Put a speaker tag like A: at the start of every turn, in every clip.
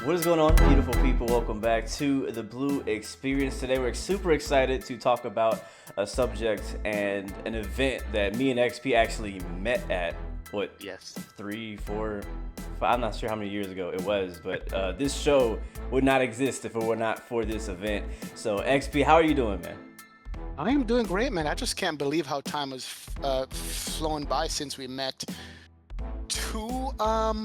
A: What is going on, beautiful people? Welcome back to the Blu-XPerience. Today we're super excited to talk about a subject and an event that me and XP actually met at,
B: Yes.
A: 3, 4, 5, I'm not sure how many years ago it was, but this show would not exist if it were not for this event. So XP, how are you doing, man?
B: I am doing great, man. I just can't believe how time has flown by since we met two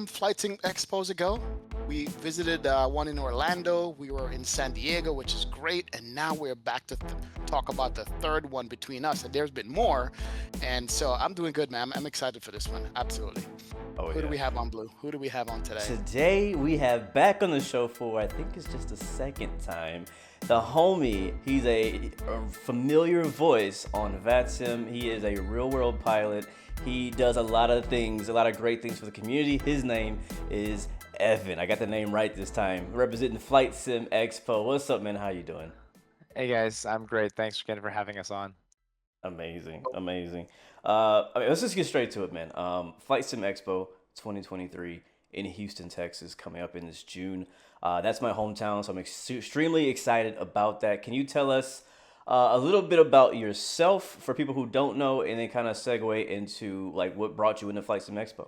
B: flights in expos ago. We visited one in Orlando. We were in San Diego, which is great, and now we're back to talk about the third one between us. And there's been more, and so I'm doing good, man. I'm excited for this one. Absolutely.
A: Oh,
B: Who do
A: yeah.
B: we have on Blue? Who do we have on today?
A: Today we have back on the show for I think it's just the second time, the homie. He's a familiar voice on VATSIM. He is a real world pilot. He does a lot of things, a lot of great things for the community. His name is Evan. I got the name right this time. Representing Flight Sim Expo. What's up, man? How you doing?
C: Hey guys, I'm great. Thanks again for having us on.
A: Amazing, amazing. Let's just get straight to it, man. Flight Sim Expo 2023 in Houston, Texas, coming up in this June. That's my hometown, so I'm extremely excited about that. Can you tell us a little bit about yourself for people who don't know, and then kind of segue into like what brought you into Flight Sim Expo?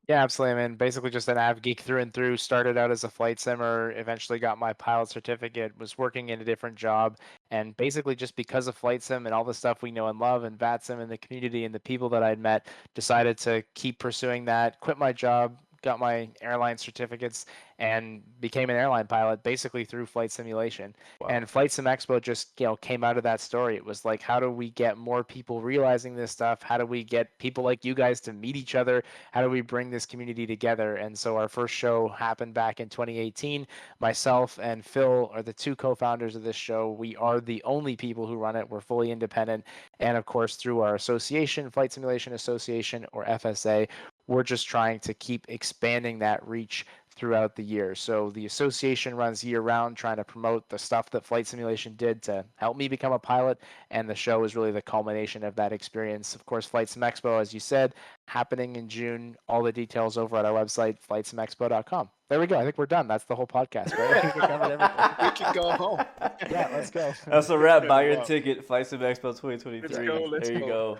C: Yeah, absolutely. I mean, basically just an av geek through and through. Started out as a flight simmer, eventually got my pilot certificate, was working in a different job, and basically just because of flight sim and all the stuff we know and love and VATSIM and the community and the people that I'd met, decided to keep pursuing that, quit my job, got my airline certificates, and became an airline pilot basically through flight simulation.
A: Wow.
C: And Flight Sim Expo just, came out of that story. It was like, how do we get more people realizing this stuff? How do we get people like you guys to meet each other? How do we bring this community together? And so our first show happened back in 2018. Myself and Phil are the two co-founders of this show. We are the only people who run it. We're fully independent. And of course, through our association, Flight Simulation Association, or FSA, we're just trying to keep expanding that reach throughout the year. So the association runs year round, trying to promote the stuff that flight simulation did to help me become a pilot, and the show is really the culmination of that experience. Of course, Flight Sim Expo, as you said, happening in June. All the details over at our website, flightsimexpo.com. There we go. I think we're done. That's the whole podcast, right? I think we covered everything.
B: We can go home.
C: Yeah, let's go.
A: That's a wrap. Buy your
B: Wow.
A: ticket. Flight Sim Expo
B: Let's
A: 2023.
B: go. Let's
A: There you
B: go.
A: go.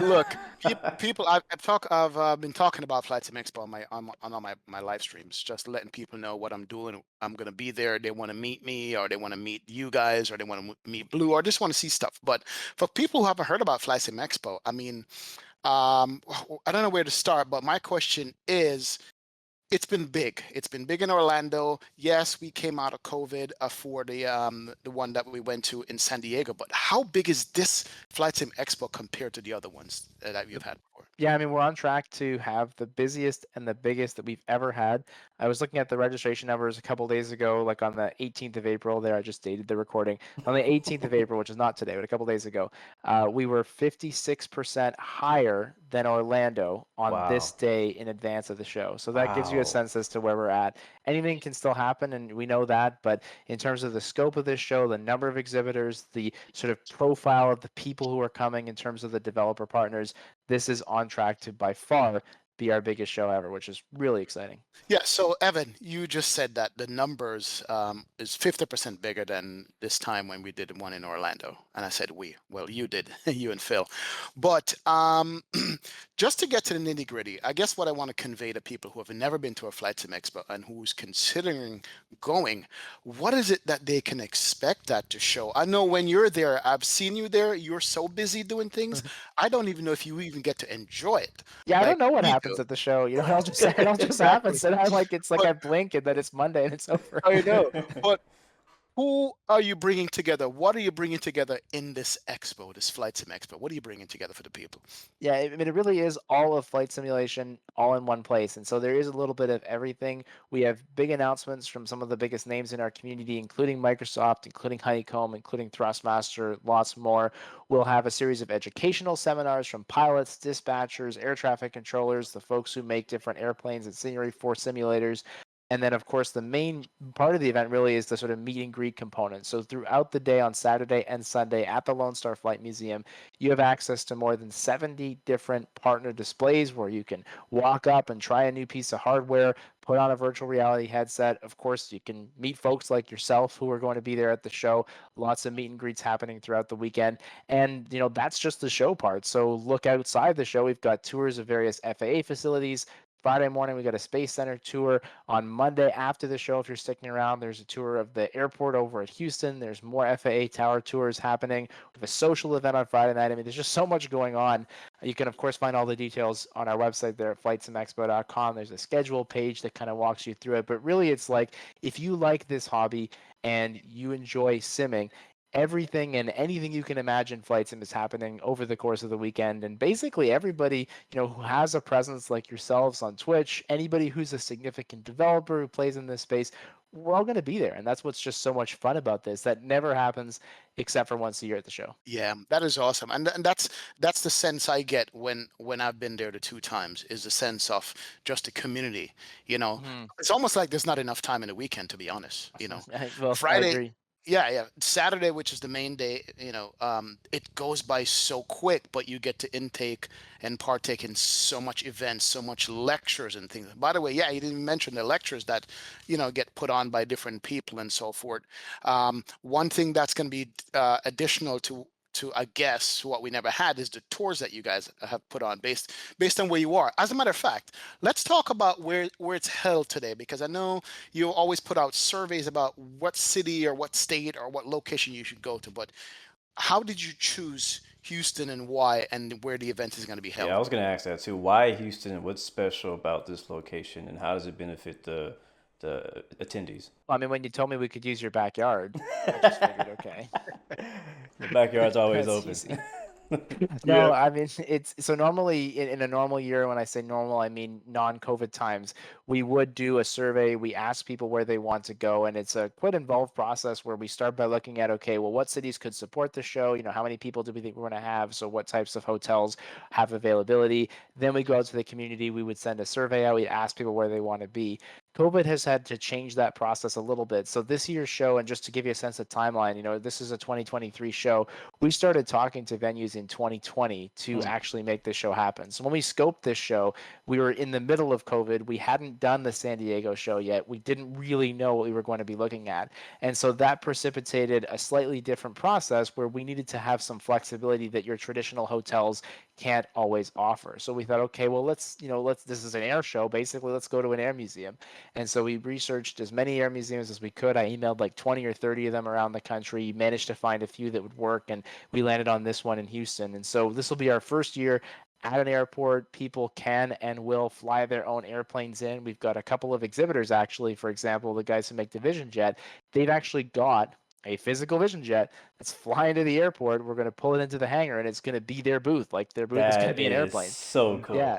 B: Look, people, I've been talking about Flight Sim Expo on all my live streams, just letting people know what I'm doing. I'm gonna be there. They want to meet me, or they want to meet you guys, or they want to meet Blue, or just want to see stuff. But for people who haven't heard about Flight Sim Expo, I mean, I don't know where to start. But my question is, it's been big. It's been big in Orlando. Yes, we came out of COVID for the one that we went to in San Diego. But how big is this Flight Sim Expo compared to the other ones that you've had before?
C: Yeah, I mean, we're on track to have the busiest and the biggest that we've ever had. I was looking at the registration numbers a couple days ago, like on the 18th of April. There, I just dated the recording. On the 18th of April, which is not today, but a couple days ago, we were 56% higher than Orlando on this
A: Wow.
C: day in advance of the show. So that gives you a
A: Wow.
C: sense as to where we're at. Anything can still happen, and we know that. But in terms of the scope of this show, the number of exhibitors, the sort of profile of the people who are coming in terms of the developer partners, this is on track to by far be our biggest show ever, which is really exciting.
B: Yeah, so Evan, you just said that the numbers is 50% bigger than this time when we did one in Orlando. And I said we. Well, you did, you and Phil. But just to get to the nitty-gritty, I guess what I want to convey to people who have never been to a Flight Sim Expo and who's considering going, what is it that they can expect that to show? I know when you're there, I've seen you there, you're so busy doing things. I don't even know if you even get to enjoy it
C: Yeah, I don't
B: like
C: know what
B: we
C: happens
B: do.
C: at the show. It all just happens, and I'm like, it's like
B: But
C: I blink and then it's Monday and it's over.
B: I know. But who are you bringing together? What are you bringing together in this expo, this Flight Sim Expo? What are you bringing together for the people?
C: Yeah, I mean, it really is all of flight simulation all in one place. And so there is a little bit of everything. We have big announcements from some of the biggest names in our community, including Microsoft, including Honeycomb, including Thrustmaster, lots more. We'll have a series of educational seminars from pilots, dispatchers, air traffic controllers, the folks who make different airplanes and scenery for simulators. And then, of course, the main part of the event really is the sort of meet and greet component. So throughout the day on Saturday and Sunday at the Lone Star Flight Museum, you have access to more than 70 different partner displays where you can walk up and try a new piece of hardware, put on a virtual reality headset. Of course, you can meet folks like yourself who are going to be there at the show. Lots of meet and greets happening throughout the weekend. And, that's just the show part. So look outside the show. We've got tours of various FAA facilities. Friday morning, we got a Space Center tour. On Monday after the show, if you're sticking around, there's a tour of the airport over at Houston. There's more FAA tower tours happening. We have a social event on Friday night. I mean, there's just so much going on. You can, of course, find all the details on our website there at flightsimexpo.com. There's a schedule page that kind of walks you through it. But really, it's like if you like this hobby and you enjoy simming, everything and anything you can imagine flight sim is happening over the course of the weekend. And basically everybody who has a presence like yourselves on Twitch, anybody who's a significant developer who plays in this space, we're all going to be there. And that's what's just so much fun about this. That never happens except for once a year at the show.
B: Yeah, that is awesome, and that's the sense I get when I've been there the two times, is the sense of just a community. You know,
C: Mhm.
B: it's almost like there's not enough time in the weekend, to be honest.
C: Well, I
B: Friday,
C: agree.
B: yeah, yeah, Saturday, which is the main day, it goes by so quick, but you get to intake and partake in so much events, so much lectures and things. By the way, yeah, you didn't mention the lectures that get put on by different people and so forth. One thing that's going to be additional to I guess what we never had is the tours that you guys have put on based on where you are. As a matter of fact, let's talk about where it's held today, because I know you always put out surveys about what city or what state or what location you should go to, but how did you choose Houston and why, and where the event is going to be
A: Yeah, I
B: held?
A: was gonna ask that too. Why Houston? What's special about this location, and how does it benefit the attendees?
C: Well, I mean, when you told me we could use your backyard, I just figured, okay,
A: The backyard's always
C: that's
A: open.
C: easy.
B: Yeah.
C: No, I mean it's so normally in a normal year, when I say normal, I mean non-COVID times, we would do a survey. We ask people where they want to go, and it's a quite involved process where we start by looking at, okay, well, what cities could support the show? How many people do we think we're going to have? So what types of hotels have availability? Then we go out to the community. We would send a survey out. We ask people where they want to be. COVID has had to change that process a little bit. So this year's show, and just to give you a sense of timeline, this is a 2023 show. We started talking to venues in 2020 to
A: Hmm.
C: actually make this show happen. So when we scoped this show, we were in the middle of COVID. We hadn't done the San Diego show yet. We didn't really know what we were going to be looking at. And so that precipitated a slightly different process where we needed to have some flexibility that your traditional hotels can't always offer. So we thought, okay, well, this is an air show. Basically, let's go to an air museum. And so we researched as many air museums as we could. I emailed like 20 or 30 of them around the country, managed to find a few that would work, and we landed on this one in Houston. And so this will be our first year at an airport. People can and will fly their own airplanes in. We've got a couple of exhibitors, actually. For example, the guys who make the Vision Jet, they've actually got a physical Vision Jet that's flying to the airport. We're going to pull it into the hangar, and it's going to be their booth. Like their booth is going to
A: That
C: be an
A: is
C: airplane.
A: so cool.
C: Yeah,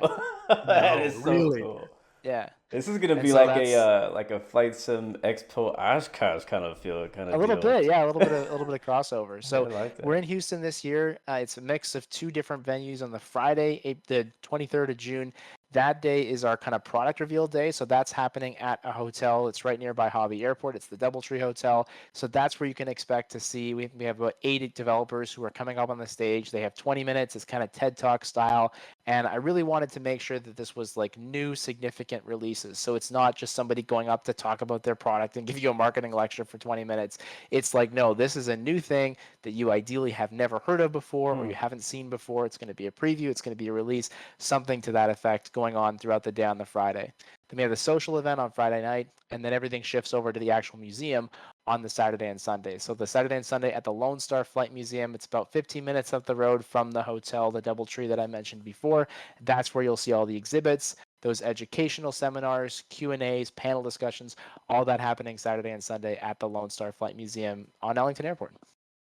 A: That
B: No,
A: is so
B: really.
A: cool.
C: yeah.
A: This is gonna
C: And
A: be
C: so
A: like
C: that's
A: a Flight Sim Expo Oshkosh kind of feel, kind
C: a
A: of
C: little
A: deal.
C: bit, yeah, a little bit of crossover.
A: I
C: So
A: like
C: we're
A: that.
C: in Houston this year. It's a mix of two different venues on the Friday, the 23rd of June. That day is our kind of product reveal day. So that's happening at a hotel. It's right nearby Hobby Airport. It's the Doubletree Hotel. So that's where you can expect to see. We have about 8 developers who are coming up on the stage. They have 20 minutes. It's kind of TED Talk style. And I really wanted to make sure that this was like new, significant releases. So it's not just somebody going up to talk about their product and give you a marketing lecture for 20 minutes. It's like, no, this is a new thing that you ideally have never heard of before or
A: Hmm.
C: you haven't seen before. It's going to be a preview. It's going to be a release, something to that effect going on throughout the day on the Friday. Then we have the social event on Friday night, and then everything shifts over to the actual museum on the Saturday and Sunday. So the Saturday and Sunday at the Lone Star Flight Museum, it's about 15 minutes up the road from the hotel, the Doubletree that I mentioned before. That's where you'll see all the exhibits, those educational seminars, Q&As, panel discussions, all that happening Saturday and Sunday at the Lone Star Flight Museum on Ellington Airport.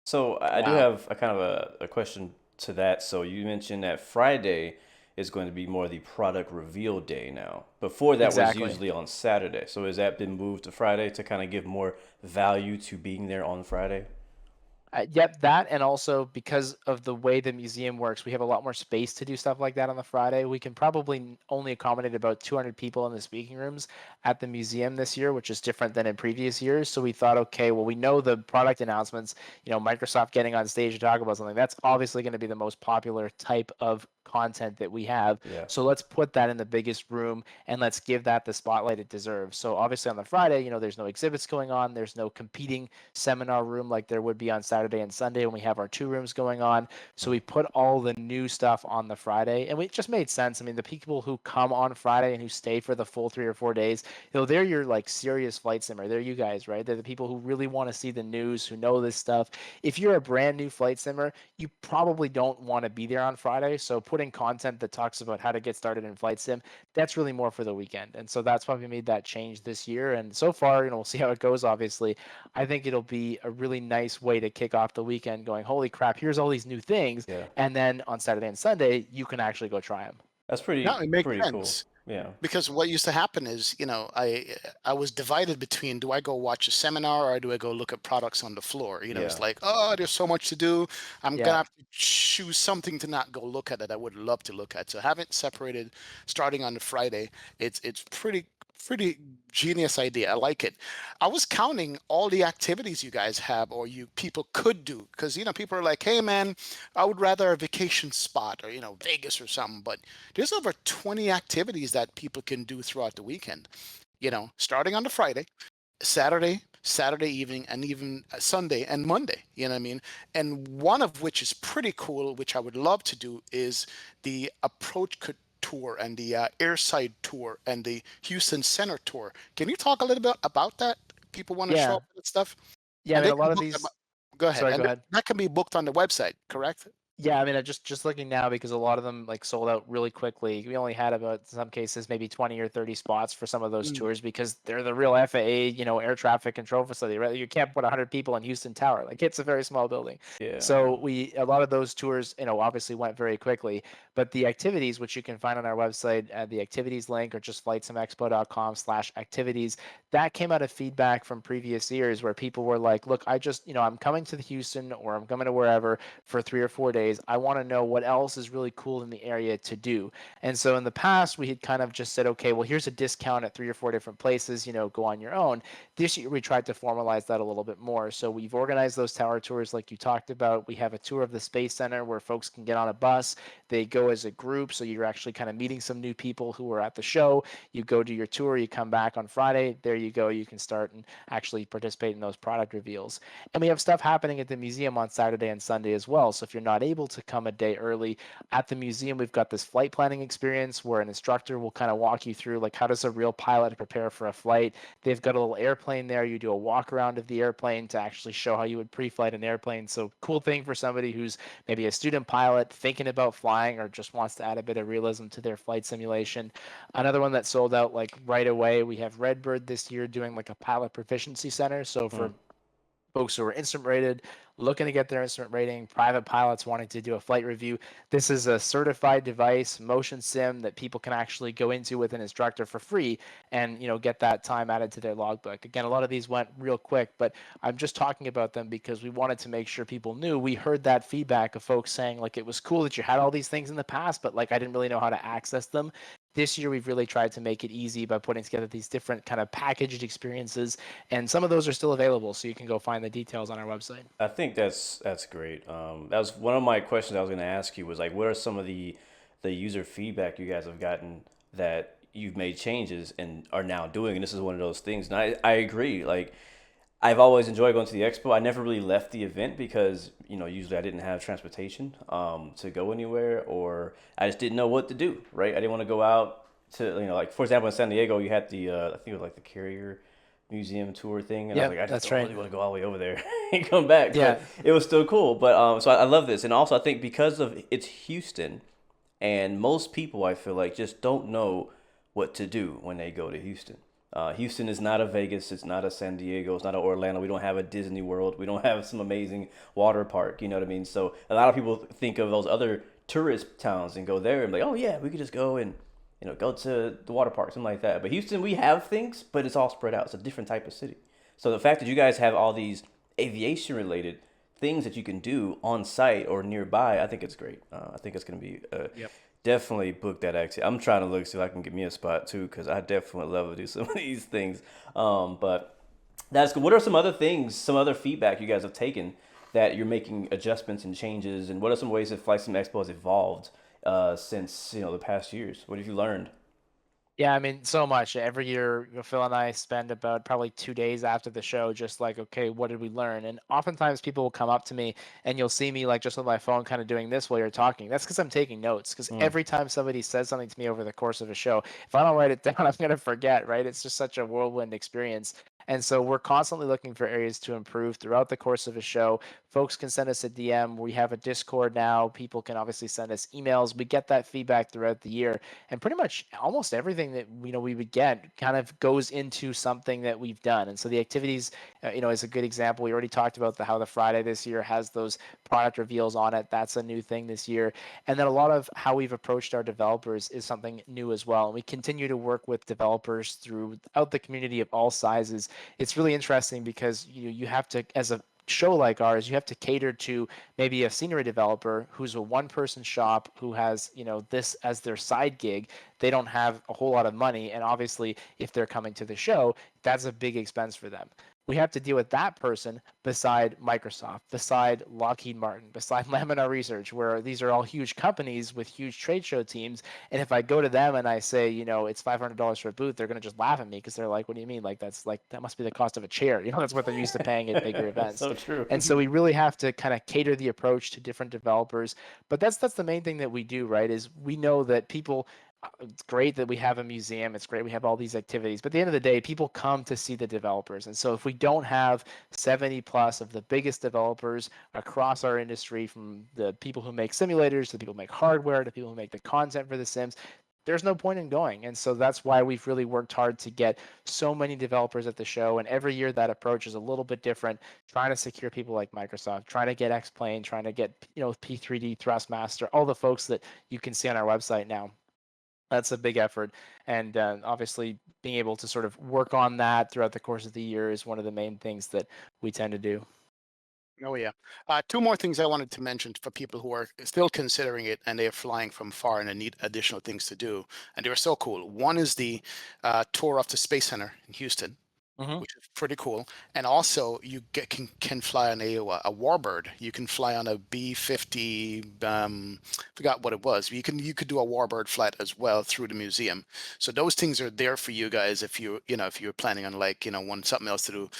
A: So I do
B: Wow.
A: have a kind of a question to that. So you mentioned that Friday is going to be more the product reveal day now. Before that was
C: Exactly.
A: usually on Saturday. So has that been moved to Friday to kind of give more value to being there on Friday?
C: Yep, that and also because of the way the museum works, we have a lot more space to do stuff like that on the Friday. We can probably only accommodate about 200 people in the speaking rooms at the museum this year, which is different than in previous years. So we thought, okay, well, we know the product announcements, Microsoft getting on stage to talk about something, that's obviously going to be the most popular type of content that we have.
A: Yeah.
C: So let's put that in the biggest room and let's give that the spotlight it deserves. So obviously on the Friday, there's no exhibits going on, there's no competing seminar room like there would be on Saturday and Sunday when we have our two rooms going on. So we put all the new stuff on the Friday, and it just made sense. I mean, the people who come on Friday and who stay for the full 3 or 4 days, they're your like serious flight simmer. They're you guys, right? They're the people who really want to see the news, who know this stuff. If you're a brand new flight simmer, you probably don't want to be there on Friday. So putting content that talks about how to get started in flight sim, that's really more for the weekend. And so that's why we made that change this year. And so far, we'll see how it goes, obviously. I think it'll be a really nice way to kick off the weekend going, holy crap, here's all these new things.
A: Yeah.
C: And then on Saturday and Sunday, you can actually go try them.
A: That's
B: No, it makes
A: pretty cool.
B: sense.
A: Yeah.
B: Because what used to happen is, I was divided between, do I go watch a seminar or do I go look at products on the floor? It's
A: Yeah.
B: like, oh, there's so much to do. I'm gonna
C: Yeah.
B: have to choose something to not go look at that I would love to look at. So having it separated starting on the Friday, it's pretty genius idea. I like it. I was counting all the activities you guys have or you people could do because people are like, hey man, I would rather a vacation spot or Vegas or something, but there's over 20 activities that people can do throughout the weekend, starting on the Friday, Saturday evening, and even Sunday and Monday. You know what I mean? And one of which is pretty cool, which I would love to do, is the tour and the airside tour and the Houston Center tour. Can you talk a little bit about that? People want to show
C: Yeah.
B: up for that stuff,
C: Yeah. I
B: and
C: mean,
B: they
C: a lot
B: can
C: of
B: book them.
C: these,
B: Go ahead,
C: sorry,
B: and
C: go ahead.
B: that can be booked on the website, correct?
C: Yeah, I mean, I just looking now because a lot of them like sold out really quickly. We only had about in some cases maybe 20 or 30 spots for some of those
B: Mm.
C: tours because they're the real FAA, air traffic control facility, right? You can't put 100 people in Houston Tower. Like it's a very small building.
A: Yeah.
C: So a lot of those tours, obviously went very quickly, but the activities, which you can find on our website at the activities link or just flightsimexpo.com/activities, that came out of feedback from previous years where people were like, look, I just, I'm coming to the Houston or I'm coming to wherever for 3 or 4 days. I want to know what else is really cool in the area to do. And so in the past, we had kind of just said, okay, well, here's a discount at 3 or 4 different places, go on your own. This year, we tried to formalize that a little bit more. So we've organized those tower tours like you talked about. We have a tour of the Space Center where folks can get on a bus. They go as a group. So you're actually kind of meeting some new people who are at the show. You go do your tour, you come back on Friday. There you go. You can start and actually participate in those product reveals. And we have stuff happening at the museum on Saturday and Sunday as well. So if you're not able to come a day early at the museum, we've got this flight planning experience where an instructor will kind of walk you through like how does a real pilot prepare for a flight. They've got a little airplane there. You do a walk around of the airplane to actually show how you would pre-flight an airplane. So cool thing for somebody who's maybe a student pilot thinking about flying or just wants to add a bit of realism to their flight simulation. Another one that sold out like right away, we have Redbird this year doing like a pilot proficiency center. So for folks who are instrument rated, looking to get their instrument rating, private pilots wanting to do a flight review. This is a certified device, motion sim that people can actually go into with an instructor for free and, get that time added to their logbook. Again, a lot of these went real quick, but I'm just talking about them because we wanted to make sure people knew. We heard that feedback of folks saying like it was cool that you had all these things in the past, but like I didn't really know how to access them. This year, we've really tried to make it easy by putting together these different kind of packaged experiences, and some of those are still available, so you can go find the details on our website.
A: I think that's great. That was one of my questions I was going to ask you was like, what are some of the user feedback you guys have gotten that you've made changes and are now doing? And this is one of those things. And I agree. Like, I've always enjoyed going to the expo. I never really left the event because usually I didn't have transportation to go anywhere, or I just didn't know what to do. Right? I didn't want to go out to like for example in San Diego you had the I think it was like the Carrier Museum tour thing, and I was
C: Yep,
A: like, I just
C: that's
A: don't
C: right.
A: really want to go all the way over there and come back.
C: Yeah.
A: But it was still cool. But so I love this, and also I think because of it's Houston, and most people I feel like just don't know what to do when they go to Houston. Houston is not a Vegas, it's not a San Diego, it's not a Orlando. We don't have a Disney World. We don't have some amazing water park. You know what I mean? So a lot of people think of those other tourist towns and go there and like, oh yeah, we could just go and go to the water park, something like that. But Houston, we have things, but it's all spread out. It's a different type of city. So the fact that you guys have all these aviation related things that you can do on site or nearby, I think it's great. I think it's going to be
C: Yep.
A: definitely book that activity. I'm trying to look see if I can get me a spot too, because I definitely love to do some of these things. But that's good. What are some other things, some other feedback you guys have taken that you're making adjustments and changes, and what are some ways that Flight Sim Expo has evolved since the past years? What have you learned?
C: Yeah, I mean, so much. Every year, Phil and I spend about probably 2 days after the show, just like, okay, what did we learn? And oftentimes people will come up to me and you'll see me like just with my phone kind of doing this while you're talking. That's because I'm taking notes. Because
A: Mm.
C: every time somebody says something to me over the course of a show, if I don't write it down, I'm going to forget, right? It's just such a whirlwind experience. And so we're constantly looking for areas to improve throughout the course of a show. Folks can send us a DM. We have a Discord now. People can obviously send us emails. We get that feedback throughout the year, and pretty much almost everything that we would get kind of goes into something that we've done. And so the activities, is a good example. We already talked about how the Friday this year has those product reveals on it. That's a new thing this year. And then a lot of how we've approached our developers is something new as well. And we continue to work with developers throughout the community of all sizes. It's really interesting because you have to, as a show like ours, you have to cater to maybe a scenery developer who's a one person shop who has, this as their side gig. They don't have a whole lot of money. And obviously, if they're coming to the show, that's a big expense for them. We have to deal with that person beside Microsoft, beside Lockheed Martin, beside Laminar Research, where these are all huge companies with huge trade show teams. And if I go to them and I say, it's $500 for a booth, they're going to just laugh at me because they're like, what do you mean? Like, that must be the cost of a chair. That's what they're used to paying at bigger events.
A: So true.
C: And so we really have to kind of cater the approach to different developers. But that's the main thing that we do, right? Is we know that people, it's great that we have a museum. It's great we have all these activities. But at the end of the day, people come to see the developers. And so if we don't have 70 plus of the biggest developers across our industry, from the people who make simulators to the people who make hardware to people who make the content for the Sims, there's no point in going. And so that's why we've really worked hard to get so many developers at the show. And every year that approach is a little bit different, trying to secure people like Microsoft, trying to get X-Plane, trying to get, P3D, Thrustmaster, all the folks that you can see on our website now. That's a big effort. And obviously being able to sort of work on that throughout the course of the year is one of the main things that we tend to do.
B: Oh yeah. Two more things I wanted to mention for people who are still considering it and they're flying from far and they need additional things to do, and they're so cool. One is the tour of the Space Center in Houston,
C: Mm-hmm.
B: which is pretty cool. And also, you can fly on a Warbird. You can fly on a B-50. Forgot what it was. You could do a Warbird flight as well through the museum. So those things are there for you guys if if you're planning on want something else to do.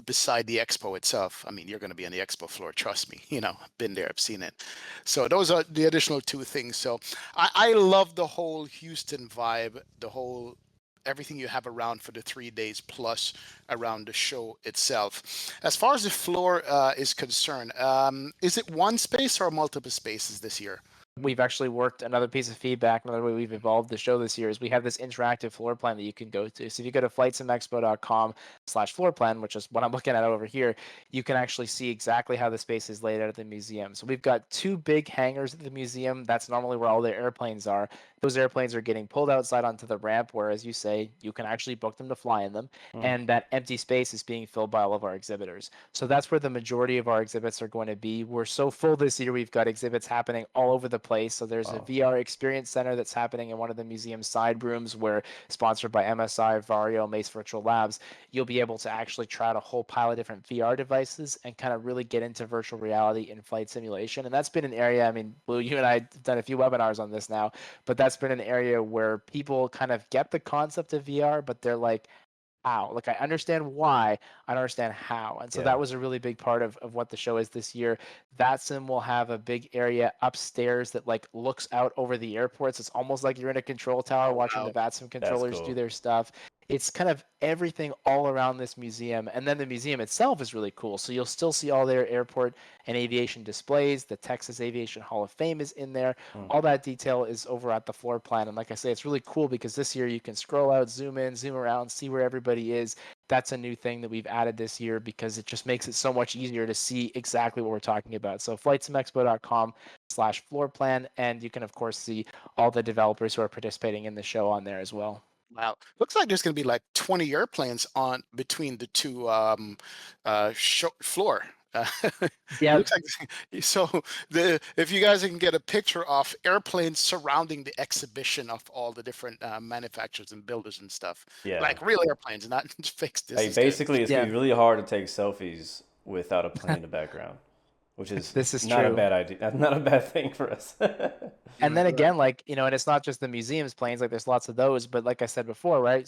B: Beside the expo itself, I mean, you're going to be on the expo floor. Trust me. I've been there, I've seen it. So those are the additional two things. So I love the whole Houston vibe, the whole everything you have around for the 3 days plus around the show itself. As far as the floor is concerned, is it one space or multiple spaces this year?
C: We've actually worked another piece of feedback. Another way we've evolved the show this year is we have this interactive floor plan that you can go to. So if you go to flightsimexpo.com/floor plan, which is what I'm looking at over here, you can actually see exactly how the space is laid out at the museum. So we've got two big hangars at the museum. That's normally where all the airplanes are. Those airplanes are getting pulled outside onto the ramp, where, as you say, you can actually book them to fly in them.
A: Mm.
C: And that empty space is being filled by all of our exhibitors. So that's where the majority of our exhibits are going to be. We're so full this year. We've got exhibits happening all over the place. So there's a
A: Wow.
C: VR experience center that's happening in one of the museum's side rooms, where, sponsored by MSI, Vario, Mace Virtual Labs, you'll be able to actually try out a whole pile of different VR devices and kind of really get into virtual reality and flight simulation. And that's been an area, I mean, Blue, you and I have done a few webinars on this now, but that's been an area where people kind of get the concept of VR, but they're like, how? Like, I understand why, I don't understand how. And so
A: Yeah.
C: that was a really big part of what the show is this year. That sim will have a big area upstairs that like looks out over the airports. It's almost like you're in a control tower
B: Oh
C: watching
B: wow.
C: the VATSIM
A: That's
C: controllers do
A: cool.
C: their stuff. It's kind of everything all around this museum. And then the museum itself is really cool. So you'll still see all their airport and aviation displays. The Texas Aviation Hall of Fame is in there.
A: Mm.
C: All that detail is over at the floor plan. And like I say, it's really cool because this year you can scroll out, zoom in, zoom around, see where everybody is. That's a new thing that we've added this year because it just makes it so much easier to see exactly what we're talking about. So flightsimexpo.com/floor plan. And you can, of course, see all the developers who are participating in the show on there as well.
B: Wow. Looks like there's going to be like 20 airplanes on between the two floor.
C: Yeah,
B: looks like so the if you guys can get a picture of airplanes surrounding the exhibition of all the different manufacturers and builders and stuff,
A: Yeah.
B: like real airplanes, not fixed. This
A: Like
B: is good.
A: basically, it's gonna
C: yeah,
A: be really hard to take selfies without a plane in the background, which is
C: this is
A: not a
C: true.
A: bad idea. Not a bad thing for us.
C: And then
B: Right.
C: again, like, and it's not just the museums planes, like there's lots of those, but like I said before, right?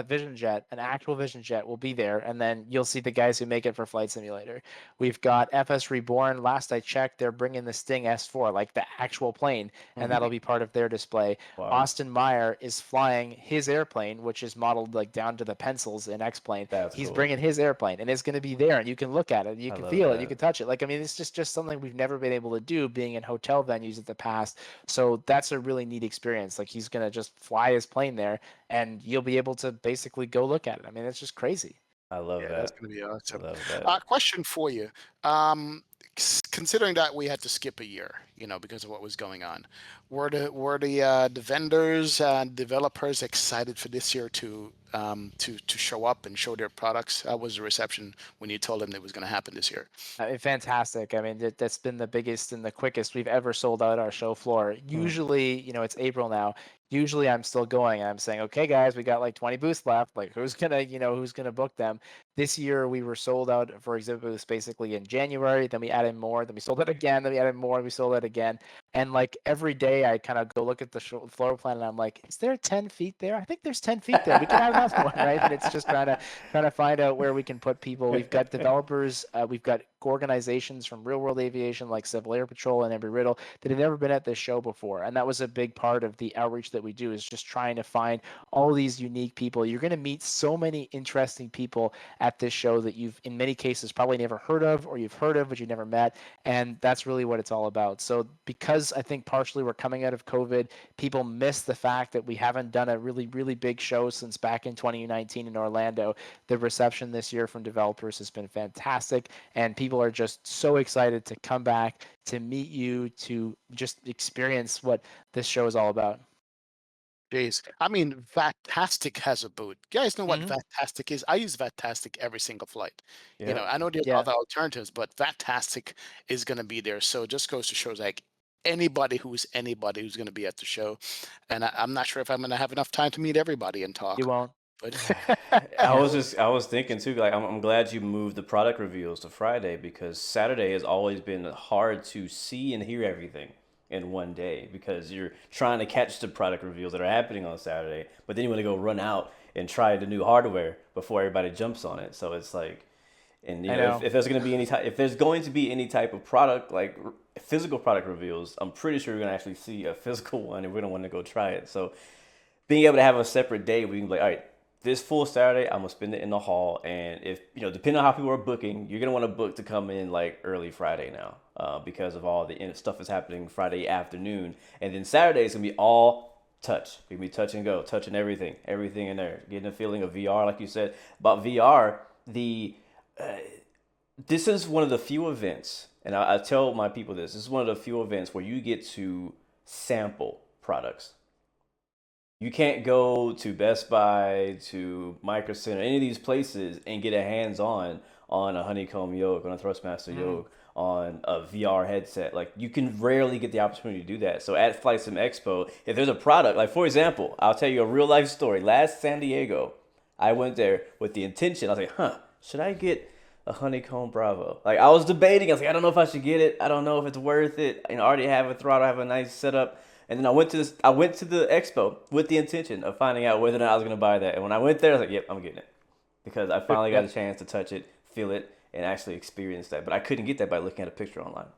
C: Vision Jet, an actual Vision Jet will be there, and then you'll see the guys who make it for Flight Simulator. We've got FS Reborn. Last I checked, they're bringing the Sting S4, like the actual plane, and
A: Hmm.
C: that'll be part of their display.
A: Wow,
C: Austin Meyer is flying his airplane, which is modeled like down to the pencils in X-Plane.
A: that's
C: He's
A: cool.
C: bringing his airplane, and it's going to be there, and you can look at it, you
A: I
C: can
A: love
C: feel it, you can
A: that.
C: touch it. Like, I mean, it's just something we've never been able to do being in hotel venues at the past. So that's a really neat experience. Like, he's gonna just fly his plane there, and you'll be able to basically go look at it. I mean, it's just crazy.
A: I love
B: Yeah, that's
A: that.
B: going to be
A: I
B: awesome.
A: love that.
B: Question for you. Um, Considering that we had to skip a year, because of what was going on, were the vendors and developers excited for this year to show up and show their products? How was the reception when you told them it was going to happen this year?
C: I mean, fantastic. I mean, that's been the biggest and the quickest we've ever sold out our show floor.
A: Hmm.
C: Usually, it's April now. Usually I'm still going. I'm saying, okay, guys, we got like 20 booths left. Like, who's gonna book them? This year we were sold out for exhibit booths basically in January. Then we added more. Then we sold it again. Then we added more. And we sold it again. And like every day I kind of go look at the floor plan and I'm like, is there 10 feet there? I think there's 10 feet there. We can add another one, right? And it's just trying to find out where we can put people. We've got developers, we've got organizations from Real World Aviation like Civil Air Patrol and Embry Riddle that have never been at this show before. And that was a big part of the outreach that we do, is just trying to find all these unique people. You're going to meet so many interesting people at this show that you've in many cases probably never heard of, or you've heard of but you never met. And that's really what it's all about. So because I think partially we're coming out of COVID, people miss the fact that we haven't done a really, really big show since back in 2019 in Orlando. The reception this year from developers has been fantastic, and people are just so excited to come back, to meet you, to just experience what this show is all about.
B: Jeez. I mean, Vatastic has a booth. You guys know what
C: Hmm.
B: Vatastic is? I use Vatastic every single flight.
A: Yep.
B: I know there's
C: Yeah.
B: other alternatives, but Vatastic is going to be there. So it just goes to show like anybody who's going to be at the show. And I'm not sure if I'm going to have enough time to meet everybody and
C: You
B: talk,
C: won't.
B: but
C: Yeah.
A: I was thinking too, like I'm glad you moved the product reveals to Friday because Saturday has always been hard to see and hear everything in one day because you're trying to catch the product reveals that are happening on Saturday, but then you want to go run out and try the new hardware before everybody jumps on it. So it's like, and
C: I
A: if
C: know.
A: there's going to be any type, if there's going to be any type of product like physical product reveals, I'm pretty sure we're going to actually see a physical one and we're going to want to go try it. So being able to have a separate day where you can be like, all right, this full Saturday, I'm gonna spend it in the hall, and if depending on how people are booking, you're gonna want to book to come in like early Friday now, because of all the stuff that's happening Friday afternoon, and then Saturday is gonna be all touch. We're gonna be touch and go, touching everything in there, getting a feeling of VR, like you said about VR. This is one of the few events, and I tell my people this is one of the few events where you get to sample products. You can't go to Best Buy, to Micro Center, any of these places and get a hands on a honeycomb yoke, on a Thrustmaster
C: Mm.
A: yoke, on a VR headset. Like you can rarely get the opportunity to do that. So at Flight Sim Expo, if there's a product, like for example, I'll tell you a real life story. Last San Diego, I went there with the intention. I was like, should I get a honeycomb Bravo? Like I was debating. I was like, I don't know if I should get it. I don't know if it's worth it. I already have a throttle. I have a nice setup. And then I went to the expo with the intention of finding out whether or not I was gonna buy that. And when I went there, I was like, "Yep, I'm getting it," because I finally got
C: Yep.
A: a chance to touch it, feel it, and actually experience that. But I couldn't get that by looking at a picture online.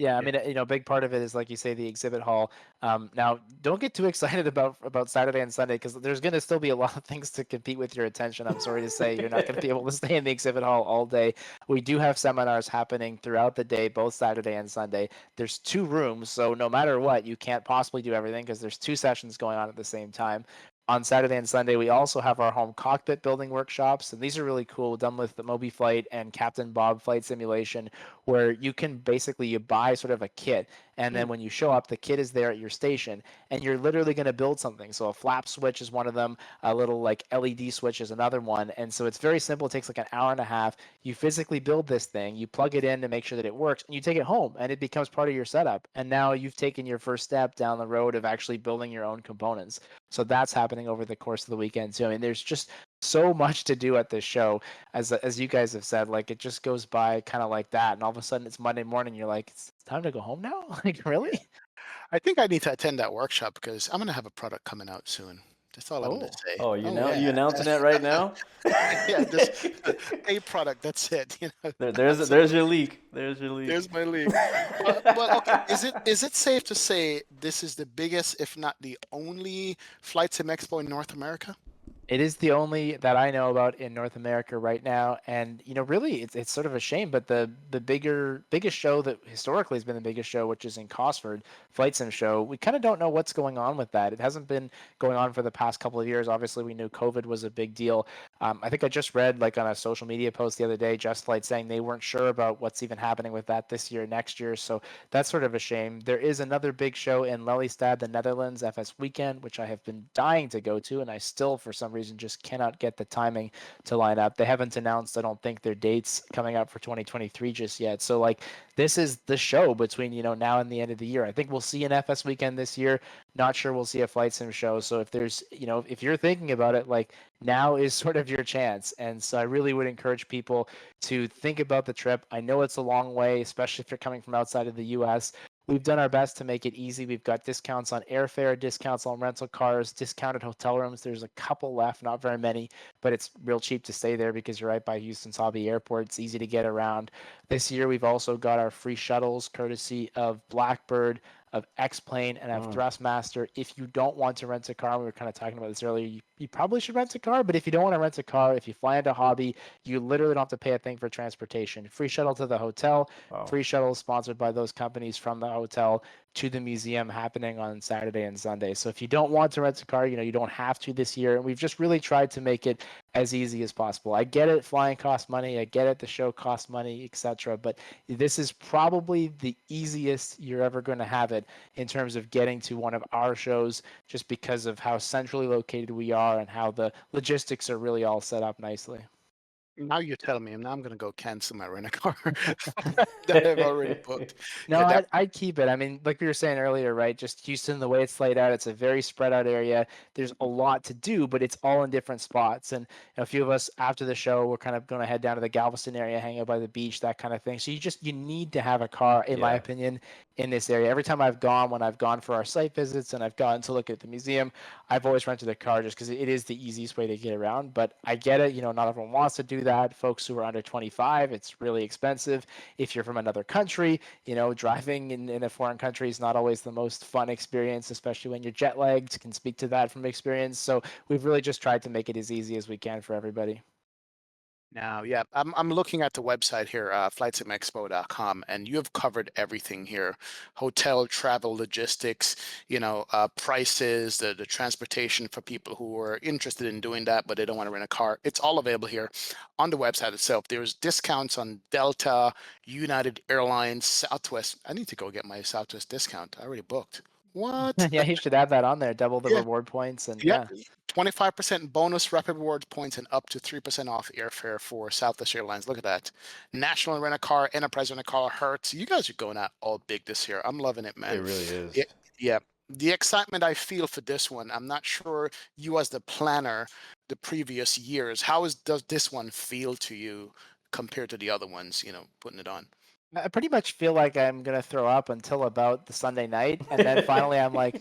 C: Yeah, I mean, a big part of it is like you say, the exhibit hall. Now, don't get too excited about Saturday and Sunday, because there's going to still be a lot of things to compete with your attention. I'm sorry to say, you're not going to be able to stay in the exhibit hall all day. We do have seminars happening throughout the day, both Saturday and Sunday. There's 2 rooms, so no matter what, you can't possibly do everything because there's 2 sessions going on at the same time. On Saturday and Sunday, we also have our home cockpit building workshops, and these are really cool, done with the Moby Flight and Captain Bob Flight Simulation, where you can basically you buy sort of a kit, And then
B: Mm.
C: when you show up, the kid is there at your station, and you're literally going to build something. So a flap switch is one of them, a little like LED switch is another one. And so it's very simple. It takes like an hour and a half. You physically build this thing, you plug it in to make sure that it works, and you take it home, and it becomes part of your setup. And now you've taken your first step down the road of actually building your own components. So that's happening over the course of the weekend too. I mean, there's just so much to do at this show, as you guys have said. Like, it just goes by kind of like that, and all of a sudden it's Monday morning. You're like, it's time to go home now. Like, really?
B: I think I need to attend that workshop because I'm gonna have a product coming out soon. That's all I'm gonna
C: Oh,
B: say.
A: Oh,
B: Oh yeah,
A: you announcing that right now?
B: yeah. Just a product. That's it. That's
A: There's
B: all.
A: your leak. There's your leak.
B: There's my leak. But okay, is it safe to say this is the biggest, if not the only, Flight Sim Expo in North America?
C: it is the only that I know about in North America right now. And really, it's sort of a shame. But the biggest show that historically has been the biggest show, which is in Cosford, Flight Sim Show, we kind of don't know what's going on with that. It hasn't been going on for the past couple of years. Obviously, we knew COVID was a big deal. I think I just read like on a social media post the other day, Just Flight saying they weren't sure about what's even happening with that this year, next year. So that's sort of a shame. There is another big show in Lelystad, the Netherlands, FS Weekend, which I have been dying to go to, and I still, for some reason, just cannot get the timing to line up. They haven't announced, I don't think, their dates coming up for 2023 just yet. So, like, this is the show between now and the end of the year. I think we'll see an FS Weekend this year. Not sure we'll see a Flight Sim show. So if there's if you're thinking about it, like, now is sort of your chance. And so I really would encourage people to think about the trip. I know it's a long way, especially if you're coming from outside of the US. We've done our best to make it easy. We've got discounts on airfare, discounts on rental cars, discounted hotel rooms. There's a couple left, not very many, but it's real cheap to stay there because you're right by Houston's Hobby Airport. It's easy to get around. This year, we've also got our free shuttles courtesy of Blackbird, of X-Plane, and of
A: Mm,
C: Thrustmaster. If you don't want to rent a car, we were kind of talking about this earlier, you probably should rent a car, but if you don't want to rent a car, if you fly into Hobby, you literally don't have to pay a thing for transportation. Free shuttle to the hotel,
A: wow.
C: free shuttles sponsored by those companies from the hotel to the museum happening on Saturday and Sunday. So if you don't want to rent a car, you don't have to this year. And we've just really tried to make it as easy as possible. I get it, flying costs money. I get it, the show costs money, etc. But this is probably the easiest you're ever going to have it in terms of getting to one of our shows, just because of how centrally located we are and how the logistics are really all set up nicely.
B: Now you're telling me, and now I'm gonna go cancel my rent a car that I've already booked.
C: No,
B: Yeah, that.
C: I'd keep it. I mean, like we were saying earlier, right? Just Houston, the way it's laid out, it's a very spread out area. There's a lot to do, but it's all in different spots. And a few of us after the show, we're kind of going to head down to the Galveston area, hang out by the beach, that kind of thing. So you need to have a car, in my
A: Yeah.
C: opinion, in this area. Every time I've gone, when I've gone for our site visits and I've gone to look at the museum, I've always rented a car just because it is the easiest way to get around. But I get it, not everyone wants to do that. Folks who are under 25, it's really expensive. If you're from another country, driving in a foreign country is not always the most fun experience, especially when you're jet lagged. Can speak to that from experience. So we've really just tried to make it as easy as we can for everybody.
B: Now, yeah, I'm looking at the website here, flightsimexpo.com, and you have covered everything here: hotel, travel, logistics, prices, the transportation for people who are interested in doing that, but they don't want to rent a car. It's all available here on the website itself. There's discounts on Delta, United Airlines, Southwest. I need to go get my Southwest discount. I already booked. What?
C: Yeah, you should add that on there. Double the
B: Yeah.
C: reward points, and
B: Yep.
C: yeah.
B: 25% bonus rapid rewards points and up to 3% off airfare for Southwest Airlines. Look at that. National Rent a Car, Enterprise Rent a Car, Hertz. You guys are going out all big this year. I'm loving it,
A: It
B: man.
A: really
B: Yeah.
A: is.
B: Yeah. The excitement I feel for this one, I'm not sure you as the planner the previous years, does this one feel to you compared to the other ones, putting it on?
C: I pretty much feel like I'm gonna throw up until about the Sunday night, and then finally I'm like,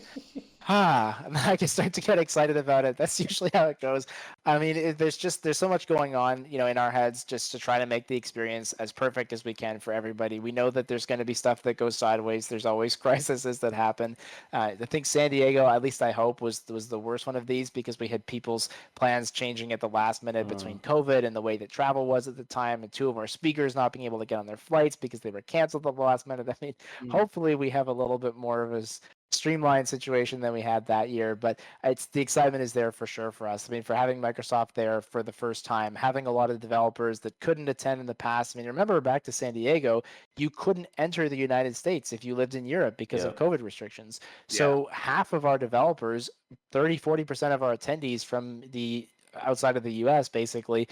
C: and I can start to get excited about it. That's usually how it goes. I mean, there's so much going on, in our heads, just to try to make the experience as perfect as we can for everybody. We know that there's going to be stuff that goes sideways. There's always crises that happen. I think San Diego, at least I hope, was the worst one of these because we had people's plans changing at the last minute
A: Mm,
C: between COVID and the way that travel was at the time, and two of our speakers not being able to get on their flights because they were canceled at the last minute. I mean,
B: Mm.
C: hopefully we have a little bit more of a streamlined situation than we had that year, but it's the excitement is there for sure for us. I mean, for having Microsoft there for the first time, having a lot of developers that couldn't attend in the past. I mean, remember back to San Diego, you couldn't enter the United States if you lived in Europe because of
A: Yep.
C: COVID restrictions.
B: Yeah.
C: So half of our developers, 30-40% of our attendees from the outside of the US basically,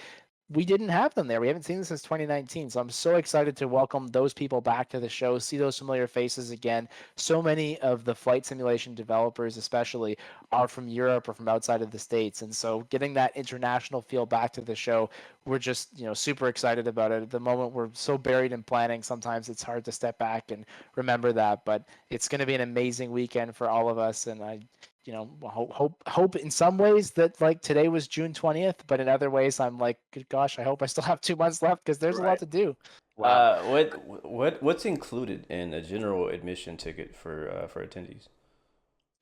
C: we didn't have them there. We haven't seen them since 2019. So I'm so excited to welcome those people back to the show, see those familiar faces again. So many of the flight simulation developers, especially, are from Europe or from outside of the States. And so getting that international feel back to the show, we're just, super excited about it. At the moment, we're so buried in planning. Sometimes it's hard to step back and remember that. But it's going to be an amazing weekend for all of us. And I hope in some ways that like today was June 20th, but in other ways I'm like, good gosh, I hope I still have 2 months left because there's a lot
B: Right.
C: to do.
B: Wow.
A: What's included in a general admission ticket for attendees?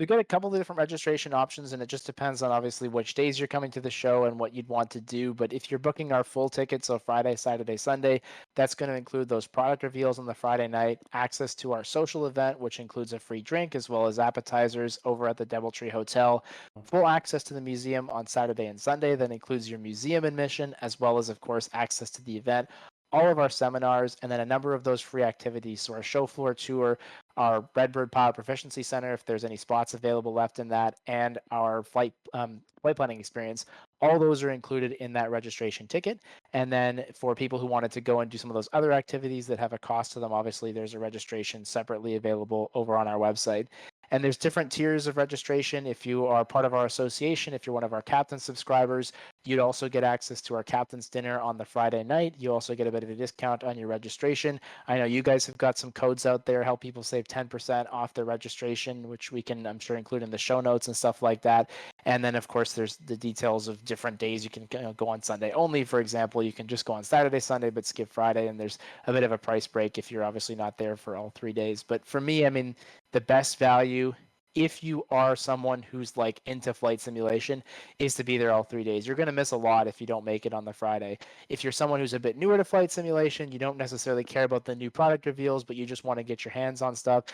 C: We've got a couple of different registration options, and it just depends on obviously which days you're coming to the show and what you'd want to do. But if you're booking our full ticket, so Friday, Saturday, Sunday, that's going to include those product reveals on the Friday night, access to our social event, which includes a free drink as well as appetizers over at the DoubleTree Hotel, full access to the museum on Saturday and Sunday. That includes your museum admission, as well as, of course, access to the event, all of our seminars, and then a number of those free activities. So our show floor tour, our Redbird Pilot Proficiency Center, if there's any spots available left in that, and our flight planning experience. All those are included in that registration ticket. And then for people who wanted to go and do some of those other activities that have a cost to them, obviously there's a registration separately available over on our website. And there's different tiers of registration. If you are part of our association, if you're one of our captain subscribers, you'd also get access to our captain's dinner on the Friday night. You also get a bit of a discount on your registration. I know you guys have got some codes out there, help people save 10% off their registration, which we can, I'm sure, include in the show notes and stuff like that. And then, of course, there's the details of different days. You can go on Sunday only, for example. You can just go on Saturday, Sunday, but skip Friday. And there's a bit of a price break if you're obviously not there for all 3 days. But for me, I mean, the best value, if you are someone who's like into flight simulation, is to be there all 3 days. You're going to miss a lot if you don't make it on the Friday. If you're someone who's a bit newer to flight simulation, you don't necessarily care about the new product reveals, but you just want to get your hands on stuff,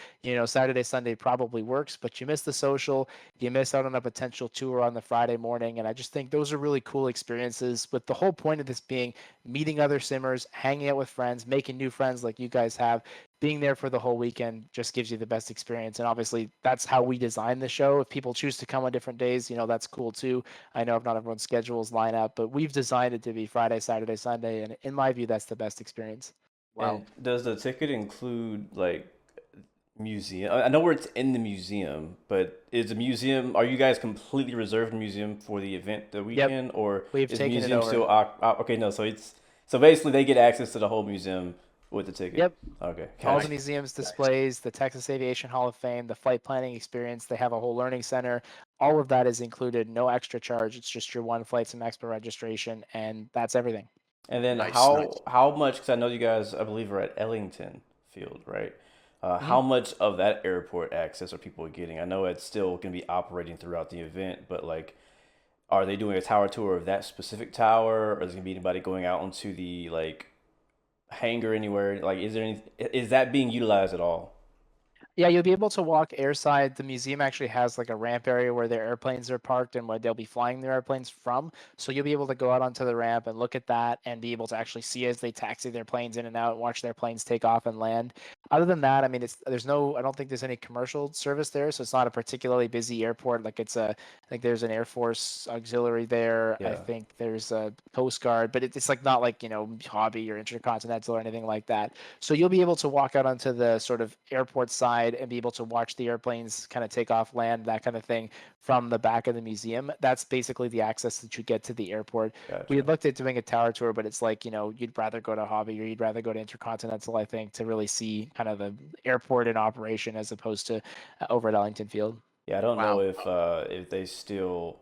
C: Saturday, Sunday probably works, but you miss the social, you miss out on a potential tour on the Friday morning. And I just think those are really cool experiences, with the whole point of this being meeting other simmers, hanging out with friends, making new friends like you guys have. Being there for the whole weekend just gives you the best experience. And obviously that's how we design the show. If people choose to come on different days, that's cool too. I know if not everyone's schedules line up, but we've designed it to be Friday, Saturday, Sunday. And in my view, that's the best experience.
B: Wow.
A: And does the ticket include like museum? I know where it's in the museum, but is the museum? Are you guys completely reserved the museum for the event the
C: Yep.
A: weekend, or
C: We've
A: is the
C: taken it
A: museum
C: over.
A: still okay? No, so basically they get access to the whole museum with the ticket.
C: Yep.
A: Okay,
C: All
A: gotcha.
C: the museums
B: Nice.
C: displays, the Texas Aviation Hall of Fame, the flight planning experience, they have a whole learning center. All of that is included, no extra charge. It's just your one Flight Sim Expo registration, and that's everything.
A: And then
B: Nice. Nice.
A: how much? Because I know you guys, I believe, are at Ellington Field, right?
C: Mhm.
A: How much of that airport access are people getting? I know it's still going to be operating throughout the event, but like, are they doing a tower tour of that specific tower, or is it going to be anybody going out onto the like hangar anywhere? Like, is that being utilized at all?
C: Yeah, you'll be able to walk airside. The museum actually has like a ramp area where their airplanes are parked and where they'll be flying their airplanes from. So you'll be able to go out onto the ramp and look at that and be able to actually see as they taxi their planes in and out, watch their planes take off and land. Other than that, I mean, I don't think there's any commercial service there, so it's not a particularly busy airport. Like there's an Air Force auxiliary there. I
A: Yeah,
C: think there's a Coast Guard, but it's like not like, Hobby or Intercontinental or anything like that. So you'll be able to walk out onto the sort of airport side and be able to watch the airplanes kind of take off, land, that kind of thing from the back of the museum. That's basically the access that you get to the airport. We
A: gotcha.
C: had looked at doing a tower tour, but it's like, you'd rather go to Hobby or you'd rather go to Intercontinental, I think, to really see kind of the airport in operation as opposed to over at Ellington Field.
A: Yeah, I don't know
B: Wow.
A: if they're still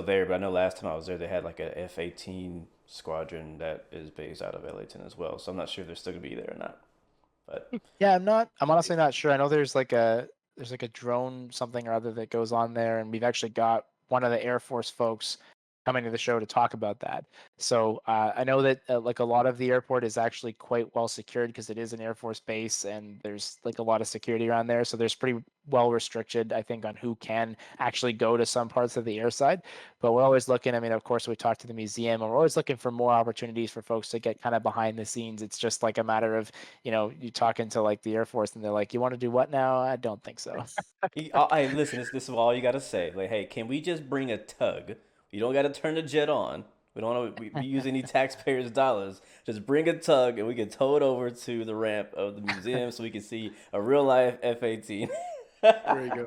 A: there, but I know last time I was there they had like a F-18 squadron that is based out of Ellington as well. So I'm not sure if they're still gonna be there or not. But
C: Yeah, I'm honestly not sure. I know there's like a drone something or other that goes on there, and we've actually got one of the Air Force folks coming to the show to talk about that. So I know that like a lot of the airport is actually quite well secured because it is an Air Force base and there's like a lot of security around there. So there's pretty well restricted, I think, on who can actually go to some parts of the airside. But we're always looking. I mean, of course, we talked to the museum, and we're always looking for more opportunities for folks to get kind of behind the scenes. It's just like a matter of, you talking to like the Air Force, and they're like, "You want to do what now?" I don't think so.
A: Listen, this is all you gotta say. Like, hey, can we just bring a tug? You don't gotta turn the jet on. We don't want to use any taxpayers' dollars. Just bring a tug, and we can tow it over to the ramp of the museum so we can see a real life F-18.
B: There you go.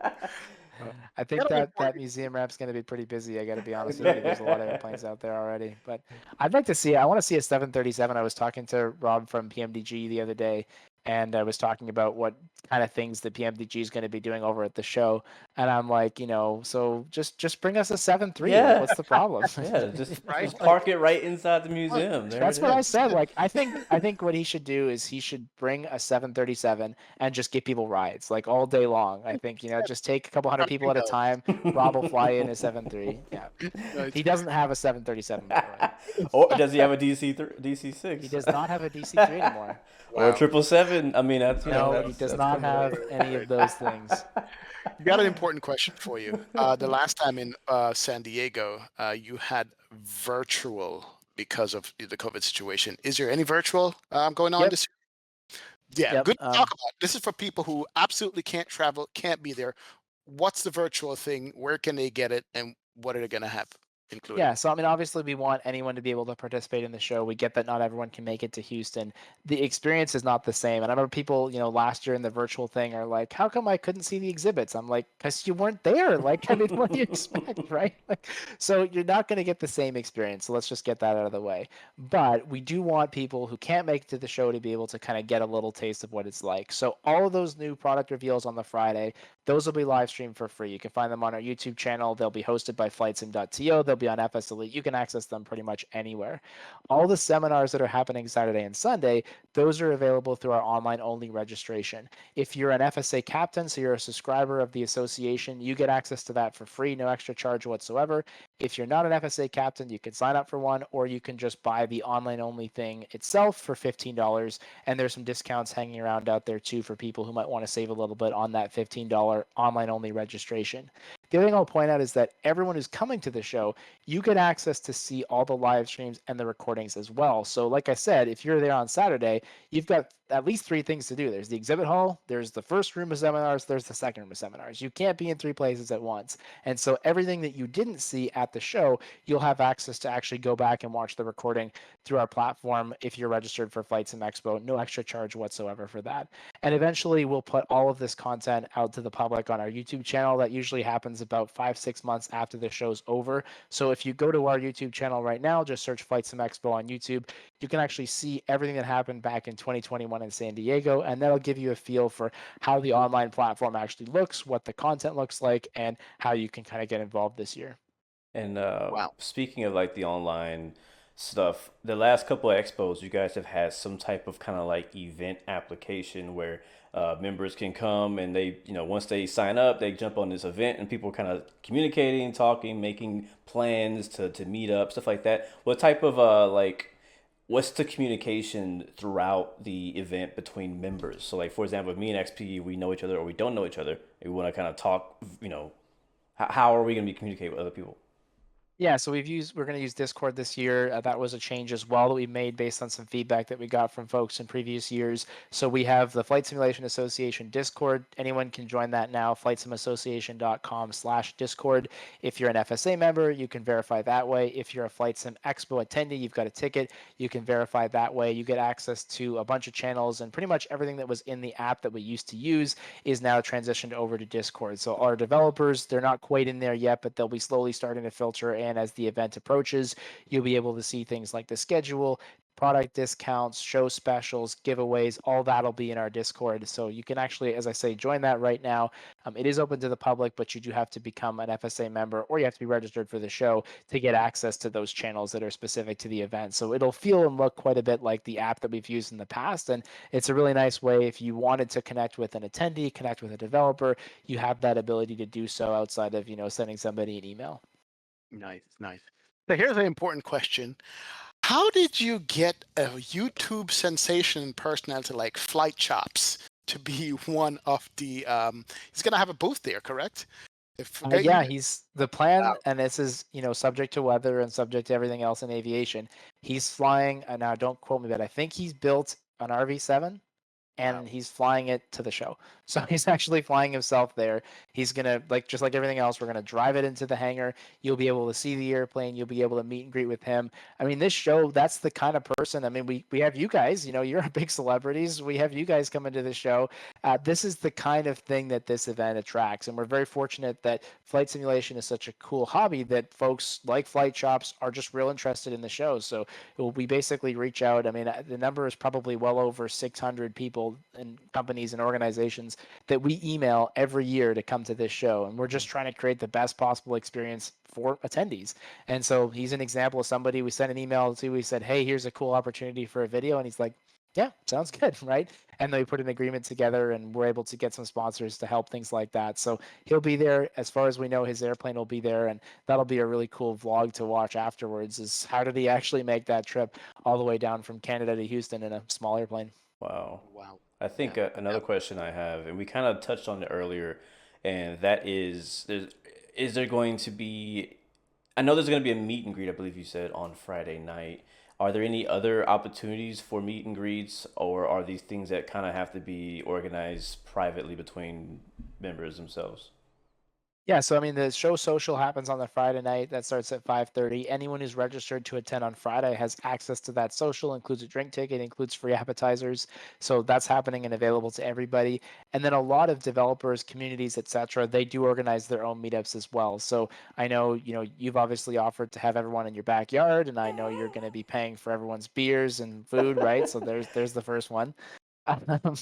C: I think
B: That'll be
C: that
B: important.
C: museum ramp's going to be pretty busy. I got to be honest with you. There's a lot of airplanes out there already, but I'd like to see. I want to see a 737. I was talking to Rob from PMDG the other day, and I was talking about what kind of things the PMDG is going to be doing over at the show, and I'm like, so just bring us a 737. Like,
A: Yeah,
C: what's the problem?
A: yeah. Just
B: Right?
A: just
B: Like,
A: park it right inside the
B: look,
A: museum. There it
C: That's what I
A: is.
C: said. Like, I think what he should do is he should bring a 737 and just give people rides like all day long. I think, just take a couple hundred people
B: something
C: at a
B: else.
C: time. Rob will fly in a 73. Yeah.
B: Right.
C: He doesn't have a 737, by the way.
A: Or does he have a DC
C: He
A: 6?
C: does not have a DC-3 anymore.
A: Or a
B: Wow.
A: 777? I mean, that's
C: No, he
A: that's
C: does
A: that's
C: not
A: coming
C: have
A: up.
C: any of those things.
B: Got an important question for you. The last time in San Diego, you had virtual because of the COVID situation. Is there any virtual going on
C: Yep.
B: this? Yeah,
C: Yep.
B: good to talk about. This is for people who absolutely can't travel, can't be there. What's the virtual thing? Where can they get it? And what are they going to have included?
C: Yeah, so I mean, obviously, we want anyone to be able to participate in the show. We get that not everyone can make it to Houston. The experience is not the same. And I remember people, last year in the virtual thing are like, "How come I couldn't see the exhibits?" I'm like, "Because you weren't there." Like, I mean, what do you expect, right? Like, so you're not going to get the same experience. So let's just get that out of the way. But we do want people who can't make it to the show to be able to kind of get a little taste of what it's like. So all of those new product reveals on the Friday, those will be live streamed for free. You can find them on our YouTube channel. They'll be hosted by flightsim.to. They'll be on FS Elite. You can access them pretty much anywhere. All the seminars that are happening Saturday and Sunday, those are available through our online only registration. If you're an FSA captain, so you're a subscriber of the association, you get access to that for free, no extra charge whatsoever. If you're not an FSA captain, you can sign up for one, or you can just buy the online only thing itself for $15. And there's some discounts hanging around out there too for people who might want to save a little bit on that $15 online only registration. The other thing I'll point out is that everyone who's coming to the show, you get access to see all the live streams and the recordings as well. So, like I said, if you're there on Saturday, you've got at least three things to do. There's the exhibit hall, there's the first room of seminars, there's the second room of seminars. You can't be in three places at once. And so, everything that you didn't see at the show, you'll have access to actually go back and watch the recording through our platform if you're registered for Flight Sim Expo. No extra charge whatsoever for that. And eventually, we'll put all of this content out to the public on our YouTube channel. That usually happens about 5-6 months after the show's over. So if you go to our YouTube channel right now, just search Flight Sim Expo on YouTube, you can actually see everything that happened back in 2021 in San Diego, and that'll give you a feel for how the online platform actually looks, what the content looks like, and how you can kind of get involved this year.
A: And
B: Wow.
A: speaking of like the online stuff, the last couple of expos, you guys have had some type of kind of like event application where members can come and they, once they sign up, they jump on this event and people kind of communicating, talking, making plans to meet up, stuff like that. What type of what's the communication throughout the event between members? So like for example, with me and XP, we know each other or we don't know each other. And we want to kind of talk, how are we going to be communicating with other people?
C: Yeah, so we're going to use Discord this year. That was a change as well that we made based on some feedback that we got from folks in previous years. So we have the Flight Simulation Association Discord. Anyone can join that now, flightsimassociation.com/Discord. If you're an FSA member, you can verify that way. If you're a Flight Sim Expo attendee, you've got a ticket, you can verify that way. You get access to a bunch of channels, and pretty much everything that was in the app that we used to use is now transitioned over to Discord. So our developers, they're not quite in there yet, but they'll be slowly starting to filter. And as the event approaches, you'll be able to see things like the schedule, product discounts, show specials, giveaways, all that'll be in our Discord. So you can actually, as I say, join that right now. It is open to the public, but you do have to become an FSA member or you have to be registered for the show to get access to those channels that are specific to the event. So it'll feel and look quite a bit like the app that we've used in the past. And it's a really nice way if you wanted to connect with an attendee, connect with a developer, you have that ability to do so outside of, sending somebody an email.
B: Nice, nice. So here's an important question. How did you get a YouTube sensation personality like Flight Chops to be one of the he's gonna have a booth there, correct? If okay,
C: Yeah, he's the plan,
B: wow.
C: and this is, subject to weather and subject to everything else in aviation. He's flying, and now don't quote me, but I think he's built an RV-7
B: Wow.
C: and he's flying it to the show. So he's actually flying himself there. He's gonna, like, just like everything else, we're gonna drive it into the hangar. You'll be able to see the airplane. You'll be able to meet and greet with him. I mean, this show, that's the kind of person. I mean, we have you guys. You're big celebrities. We have you guys come into the show. This is the kind of thing that this event attracts, and we're very fortunate that flight simulation is such a cool hobby that folks like Flight Shops are just real interested in the show. So we basically reach out. I mean, the number is probably well over 600 people and companies and organizations that we email every year to come to this show. And we're just trying to create the best possible experience for attendees. And so he's an example of somebody we sent an email to. We said, hey, here's a cool opportunity for a video. And he's like, yeah, sounds good, right? And then we put an agreement together and we're able to get some sponsors to help things like that. So he'll be there. As far as we know, his airplane will be there. And that'll be a really cool vlog to watch afterwards, is how did he actually make that trip all the way down from Canada to Houston in a small airplane?
A: Wow.
B: Wow.
A: I
B: Yeah.
A: think another question I have, and we kind of touched on it earlier, and that is there going to be, I know there's going to be a meet and greet, I believe you said, on Friday night. Are there any other opportunities for meet and greets, or are these things that kind of have to be organized privately between members themselves?
C: Yeah, so I mean, the show social happens on the Friday night. That starts at 5:30. Anyone who's registered to attend on Friday has access to that social, includes a drink ticket, includes free appetizers. So that's happening and available to everybody. And then a lot of developers, communities, etc., they do organize their own meetups as well. So I know, you've obviously offered to have everyone in your backyard, and I know you're going to be paying for everyone's beers and food, right? So there's the first one. Um,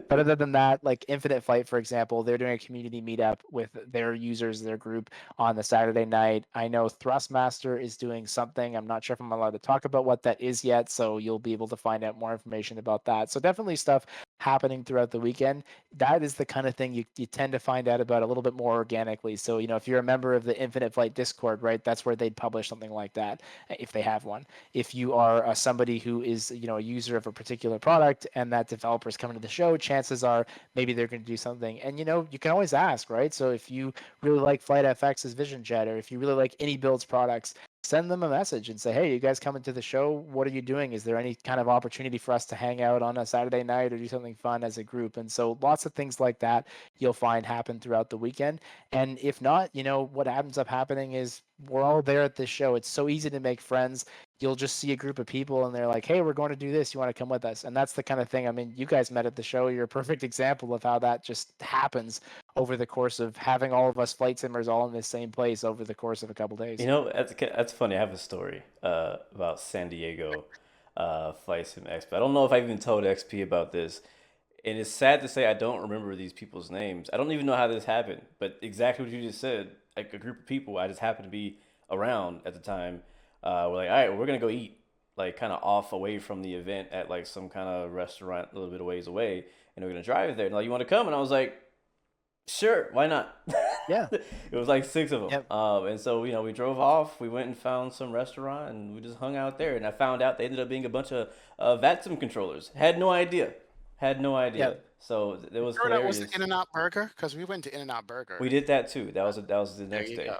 C: but other than that, like Infinite Flight, for example, they're doing a community meetup with their users, their group on the Saturday night. I know Thrustmaster is doing something. I'm not sure if I'm allowed to talk about what that is yet, so you'll be able to find out more information about that. So definitely stuff happening throughout the weekend. That is the kind of thing you tend to find out about a little bit more organically. So, if you're a member of the Infinite Flight Discord, right, that's where they'd publish something like that if they have one. If you are somebody who is a user of a particular product and that developer is coming to the show, chances are maybe they're going to do something. And you can always ask, right? So if you really like Flight FX's Vision Jet, or if you really like any builds products, send them a message and say, hey, you guys coming to the show? What are you doing? Is there any kind of opportunity for us to hang out on a Saturday night or do something fun as a group? And so lots of things like that you'll find happen throughout the weekend. And if not, what ends up happening is we're all there at this show. It's so easy to make friends. You'll just see a group of people and they're like, hey, we're going to do this. You want to come with us? And that's the kind of thing. I mean, you guys met at the show. You're a perfect example of how that just happens over the course of having all of us flight simmers all in the same place over the course of a couple days.
A: That's funny. I have a story about San Diego Flight Sim Expo. I don't know if I even told XP about this, and it's sad to say I don't remember these people's names. I don't even know how this happened, but exactly what you just said, like a group of people I just happened to be around at the time. We're like, all right, we're gonna go eat, like kind of off away from the event at like some kind of restaurant a little bit of ways away, and we're gonna drive there. And like, you want to come? And I was like, sure, why not?
C: Yeah.
A: It was like six of them.
C: Yep.
A: And so, we drove off. We went and found some restaurant and we just hung out there. And I found out they ended up being a bunch of VATSIM controllers. Had no idea. Had no idea.
C: Yep.
A: So it was
B: Sure, that was the
A: hilarious.
B: In-N-Out Burger because we went to In-N-Out
A: We
B: Burger.
A: did that too. That was the
B: There
A: next
B: you
A: day.
B: go.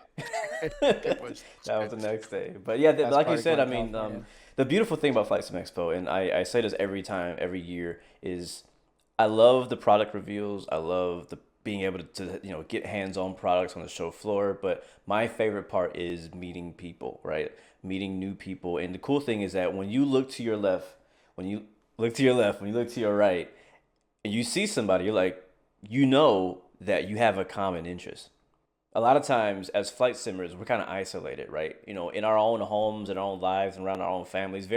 B: It was
A: That was
B: good.
A: the next day. But yeah,
C: Best
A: like you
C: part of
A: said,
C: going
A: I
C: to
A: mean,
C: California.
A: the beautiful thing about Flight Sim Expo, and I say this every time, every year, is I love the product reveals. I love the being able to get hands-on products on the show floor. But my favorite part is meeting people, right? Meeting new people. And the cool thing is that when you look to your left, when you look to your left, when you look to your right, and you see somebody, you're like, that you have a common interest. A lot of times as flight simmers, we're kind of isolated, right? In our own homes, in our own lives, and around our own families.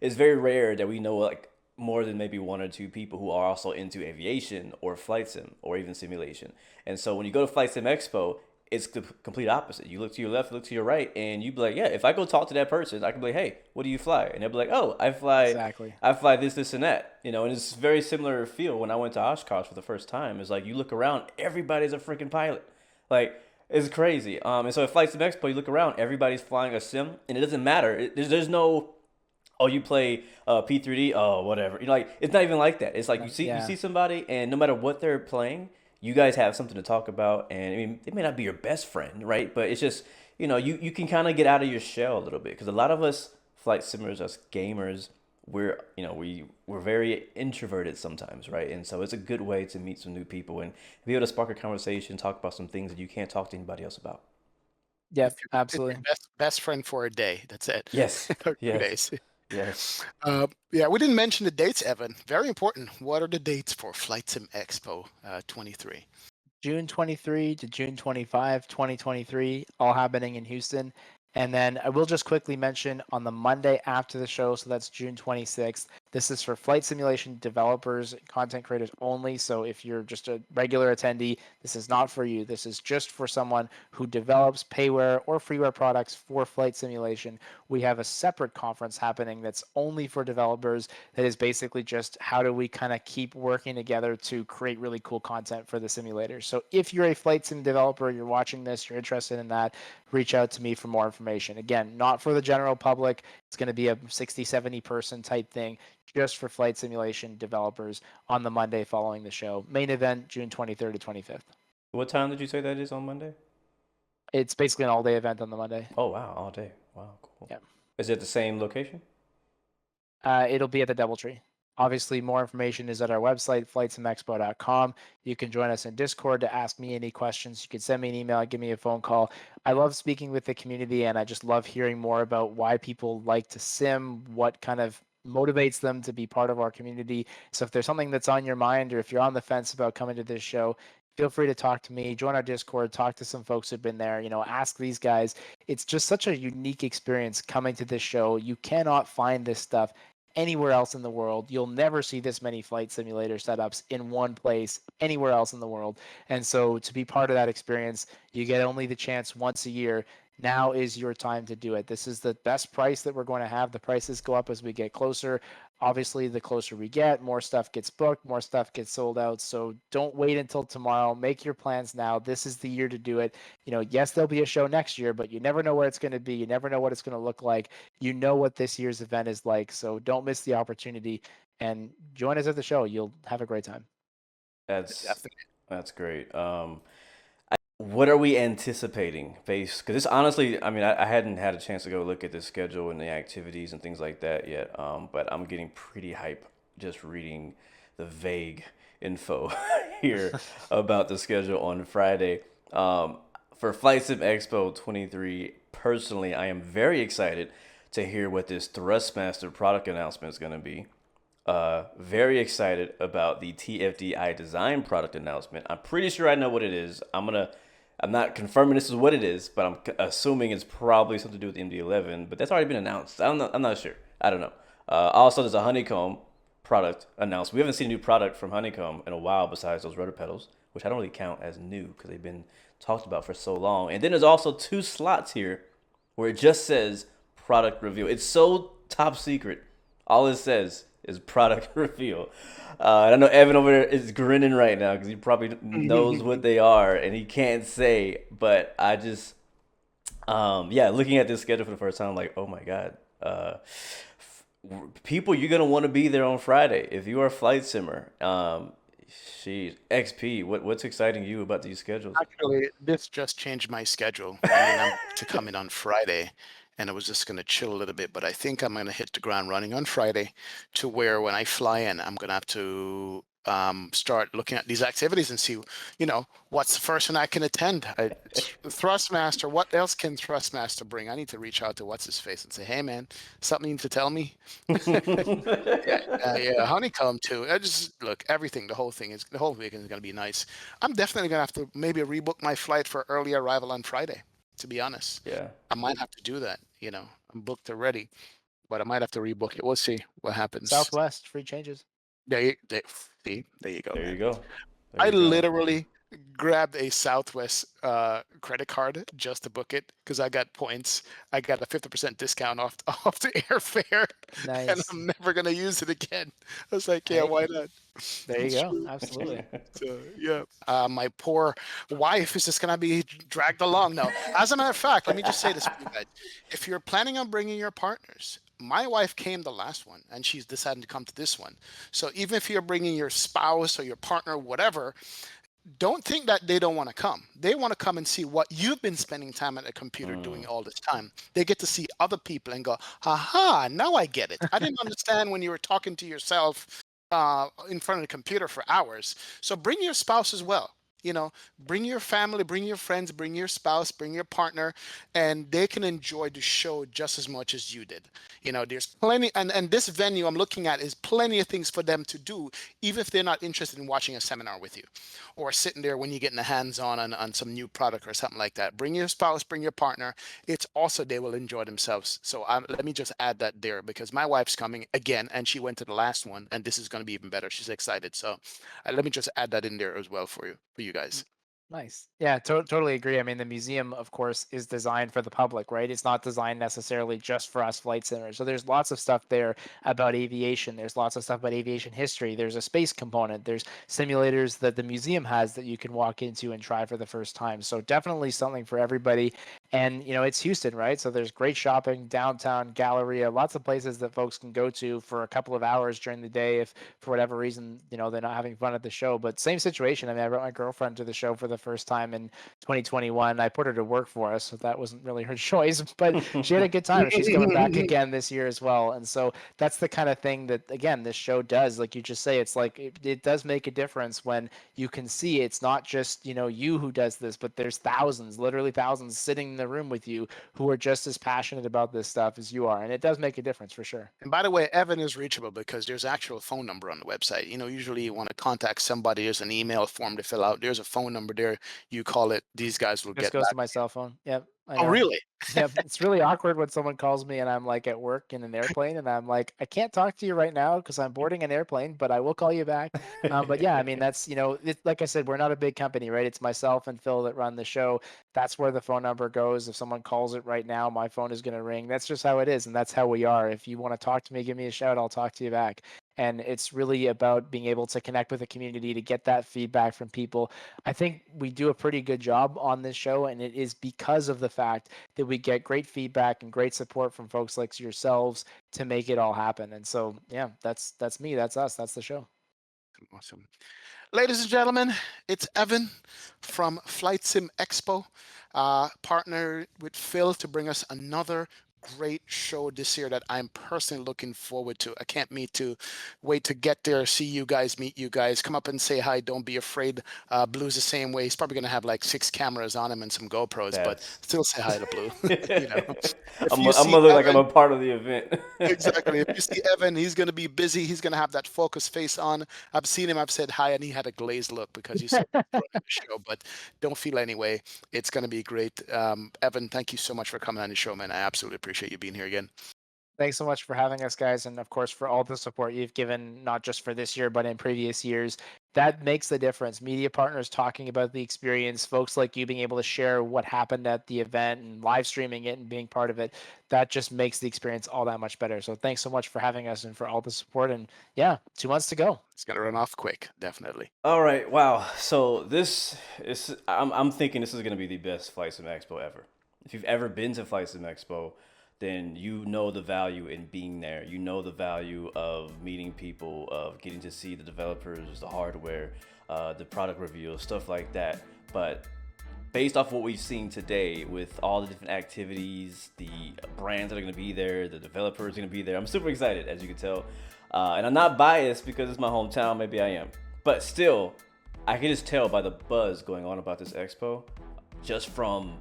A: It's very rare that we know like more than maybe one or two people who are also into aviation or flight sim or even simulation. And so when you go to Flight Sim Expo, it's the complete opposite. You look to your left, look to your right, and you be like, yeah, if I go talk to that person, I can be like, hey, what do you fly? And they'll be like, oh,
C: Exactly.
A: I fly this, and that. And it's very similar feel when I went to Oshkosh for the first time. It's like you look around, everybody's a freaking pilot. Like It's crazy. And so at Flight Sim Expo, you look around, everybody's flying a sim, and it doesn't matter. There's no, oh, you play P3D, oh, whatever. You know, like it's not even like that. It's like you
C: Yeah.
A: see somebody, and no matter what they're playing, you guys have something to talk about. And I mean, it may not be your best friend, right? But it's just you can kind of get out of your shell a little bit because a lot of us flight simmers, us gamers, we're very introverted sometimes, right? And so it's a good way to meet some new people and be able to spark a conversation, talk about some things that you can't talk to anybody else about.
C: Yep,
B: It's your
C: absolutely.
B: best friend for a day. That's it.
A: Yes,
B: Or two
A: yes,
B: days.
A: yes.
B: Yeah, we didn't mention the dates, Evan. Very important. What are the dates for Flight Sim Expo 23?
C: June 23 to June 25, 2023, all happening in Houston. And then I will just quickly mention on the Monday after the show, so that's June 26th, this is for flight simulation developers, content creators only. So if you're just a regular attendee, this is not for you. This is just for someone who develops payware or freeware products for flight simulation. We have a separate conference happening that's only for developers that is basically just how do we kind of keep working together to create really cool content for the simulators. So if you're a flight sim developer, you're watching this, you're interested in that, reach out to me for more information. Again, not for the general public. It's going to be a 60, 70 person type thing just for flight simulation developers on the Monday following the show. Main event, June 23rd to 25th.
A: What time did you say that is on Monday?
C: It's basically an all day event on the Monday.
A: Oh wow, all day. Wow, cool.
C: Yeah.
A: Is it the same location?
C: It'll be at the Doubletree. Obviously, more information is at our website, flightsimexpo.com. You can join us in Discord to ask me any questions. You can send me an email, give me a phone call. I love speaking with the community, and I just love hearing more about why people like to sim, what kind of motivates them to be part of our community. So if there's something that's on your mind, or if you're on the fence about coming to this show, feel free to talk to me, join our Discord, talk to some folks who've been there, ask these guys. It's just such a unique experience coming to this show. You cannot find this stuff anywhere else in the world. You'll never see this many flight simulator setups in one place anywhere else in the world. And so to be part of that experience, you get only the chance once a year. Now is your time to do it. This is the best price that we're going to have. The prices go up as we get closer. Obviously, the closer we get, more stuff gets booked, more stuff gets sold out. So don't wait until tomorrow. Make your plans now. This is the year to do it. Yes, there'll be a show next year, but you never know where it's going to be. You never know what it's going to look like. You know what this year's event is like. So don't miss the opportunity and join us at the show. You'll have a great time.
A: That's
B: Definitely.
A: that's great. What are we anticipating based? Because this honestly, I mean, I hadn't had a chance to go look at the schedule and the activities and things like that yet. But I'm getting pretty hype just reading the vague info here about the schedule on Friday. For Flight Sim Expo 23, personally, I am very excited to hear what this Thrustmaster product announcement is going to be. Very excited about the TFDI design product announcement. I'm pretty sure I know what it is. I'm not confirming this is what it is, but I'm assuming it's probably something to do with MD11. But that's already been announced. I don't know. I'm not sure. I don't know. Also, there's a Honeycomb product announced. We haven't seen a new product from Honeycomb in a while besides those rotor pedals, which I don't really count as new because they've been talked about for so long. And then there's also two slots here where it just says product reveal. It's so top secret. All it says is product reveal. And I know Evan over there is grinning right now because he probably knows what they are and he can't say. But I just, yeah, looking at this schedule for the first time, I'm like, oh my God. People, you're going to want to be there on Friday. If you are a flight simmer, XP, what's exciting you about these schedules?
B: Actually, this just changed my schedule. I mean, I'm to come in on Friday, and I was just going to chill a little bit, but I think I'm going to hit the ground running on Friday to where when I fly in, I'm going to have to start looking at these activities and see, what's the first one I can attend. Thrustmaster, what else can Thrustmaster bring? I need to reach out to what's his face and say, hey, man, something you need to tell me. Yeah, Honeycomb too. I just look everything. The whole weekend is going to be nice. I'm definitely going to have to maybe rebook my flight for early arrival on Friday. To be honest,
A: Yeah.
B: I might have to do that. I'm booked already, but I might have to rebook it. We'll see what happens.
C: Southwest, free changes.
B: See, there you go,
A: There
B: man.
A: you go. There
B: I
A: you go.
B: literally grabbed a Southwest credit card just to book it because I got points. I got a 50% discount off off the airfare, and
C: Nice.
B: I'm never gonna use it again. I was like, yeah,
C: Hey,
B: why not?
C: there you
B: It's
C: go.
B: true. It's true.
C: Absolutely.
B: So yeah, my poor wife is just gonna be dragged along now. As a matter of fact, let me just say this for you guys: if you're planning on bringing your partners, my wife came the last one, and she's decided to come to this one. So even if you're bringing your spouse or your partner, whatever, don't think that they don't want to come. They want to come and see what you've been spending time at a computer doing
A: Mm.
B: all this time. They get to see other people and go, aha, now I get it. I didn't understand when you were talking to yourself in front of the computer for hours. So bring your spouse as well. You know, bring your family, bring your friends, bring your spouse, bring your partner, and they can enjoy the show just as much as you did. You know, there's plenty, and this venue I'm looking at is plenty of things for them to do, even if they're not interested in watching a seminar with you or sitting there when you're getting the hands on some new product or something like that. Bring your spouse, bring your partner. It's also they will enjoy themselves. So let me just add that there because my wife's coming again and she went to the last one and this is going to be even better. She's excited. So let me just add that in there as well for you guys.
C: Nice. Yeah, totally agree. I mean, the museum, of course, is designed for the public, right? It's not designed necessarily just for us flight simmers. So there's lots of stuff there about aviation. There's lots of stuff about aviation history. There's a space component. There's simulators that the museum has that you can walk into and try for the first time. So definitely something for everybody. And, it's Houston, right? So there's great shopping, downtown, Galleria, lots of places that folks can go to for a couple of hours during the day if for whatever reason, they're not having fun at the show. But same situation. I mean, I brought my girlfriend to the show for the first time in 2021. I put her to work for us, so that wasn't really her choice, but she had a good time. She's coming back again this year as well. And so that's the kind of thing that, again, this show does. Like you just say, it's like it does make a difference when you can see it's not just, you who does this, but there's thousands, literally thousands sitting in the room with you who are just as passionate about this stuff as you are. And it does make a difference for sure.
B: And by the way, Evan is reachable because there's actual phone number on the website. You know, usually you want to contact somebody, there's an email form to fill out. There's a phone number there. You call it, these guys will
C: Just
B: get
C: goes
B: back.
C: to my cell phone. Yep, I
B: Oh,
C: know.
B: really?
C: Yep, it's really awkward when someone calls me and I'm like at work in an airplane and I'm like, I can't talk to you right now because I'm boarding an airplane, but I will call you back. But yeah, I mean, that's, like I said, we're not a big company, right? It's myself and Phil that run the show. That's where the phone number goes. If someone calls it right now, my phone is going to ring. That's just how it is. And that's how we are. If you want to talk to me, give me a shout. I'll talk to you back. And it's really about being able to connect with the community to get that feedback from people. I think we do a pretty good job on this show, and it is because of the fact that we get great feedback and great support from folks like yourselves to make it all happen. And so, yeah, that's me, that's us, that's the show.
B: Awesome. Ladies and gentlemen, it's Evan from Flight Sim Expo, partnered with Phil to bring us another great show this year that I'm personally looking forward to. I can't wait to get there, see you guys, meet you guys, come up and say hi. Don't be afraid. Blue's the same way. He's probably going to have like 6 cameras on him and some GoPros, but
A: That's.
B: still say hi to Blue. You know, if
A: I'm
B: you
A: gonna
B: see
A: look like I'm
B: Evan,
A: a part of the event.
B: exactly. If you see Evan, he's going to be busy. He's going to have that focus face on. I've seen him. I've said hi, and he had a glazed look because he's so enjoying the show. But don't feel anyway. It's going to be great. Evan, thank you so much for coming on the show, man. I absolutely appreciate you being here again.
C: Thanks so much for having us, guys, and of course for all the support you've given, not just for this year, but in previous years. That makes the difference. Media partners talking about the experience, folks like you being able to share what happened at the event and live streaming it and being part of it, that just makes the experience all that much better. So thanks so much for having us and for all the support. And yeah, 2 months to go.
B: It's going to run off quick, definitely.
A: All right, wow. So this is I'm thinking this is gonna be the best Flight Sim Expo ever. If you've ever been to Flight Sim Expo, then you know the value in being there. You know the value of meeting people, of getting to see the developers, the hardware, the product reveals, stuff like that. But based off what we've seen today with all the different activities, the brands that are going to be there, the developers going to be there, I'm super excited, as you can tell. And I'm not biased because it's my hometown, maybe I am. But still, I can just tell by the buzz going on about this expo, just from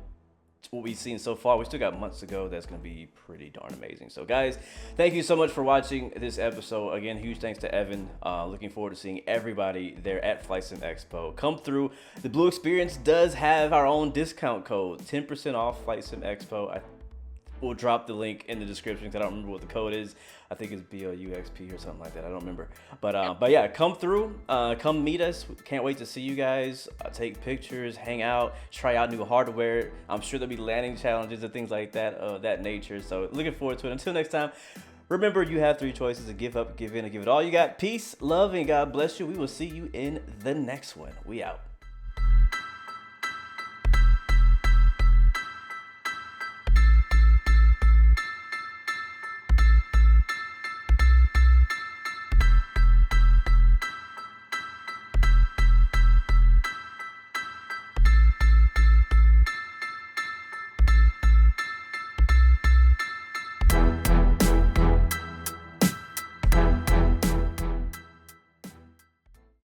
A: what we've seen so far. We still got months to go. That's going to be pretty darn amazing. So guys, thank you so much for watching this episode. Again, huge thanks to Evan. Looking forward to seeing everybody there at Flight Sim Expo. Come through. The Blu-XPerience does have our own discount code, 10% off Flight Sim Expo. we'll drop the link in the description because I don't remember what the code is. I think it's Bluxp or something like that. I don't remember. But yeah, come through, come meet us. Can't wait to see you guys. Take pictures, hang out, try out new hardware. I'm sure there'll be landing challenges and things like that of that nature. So looking forward to it. Until next time, remember you have 3 choices: to give up, give in, or give it all you got. Peace, love, and God bless you. We will see you in the next one. We out.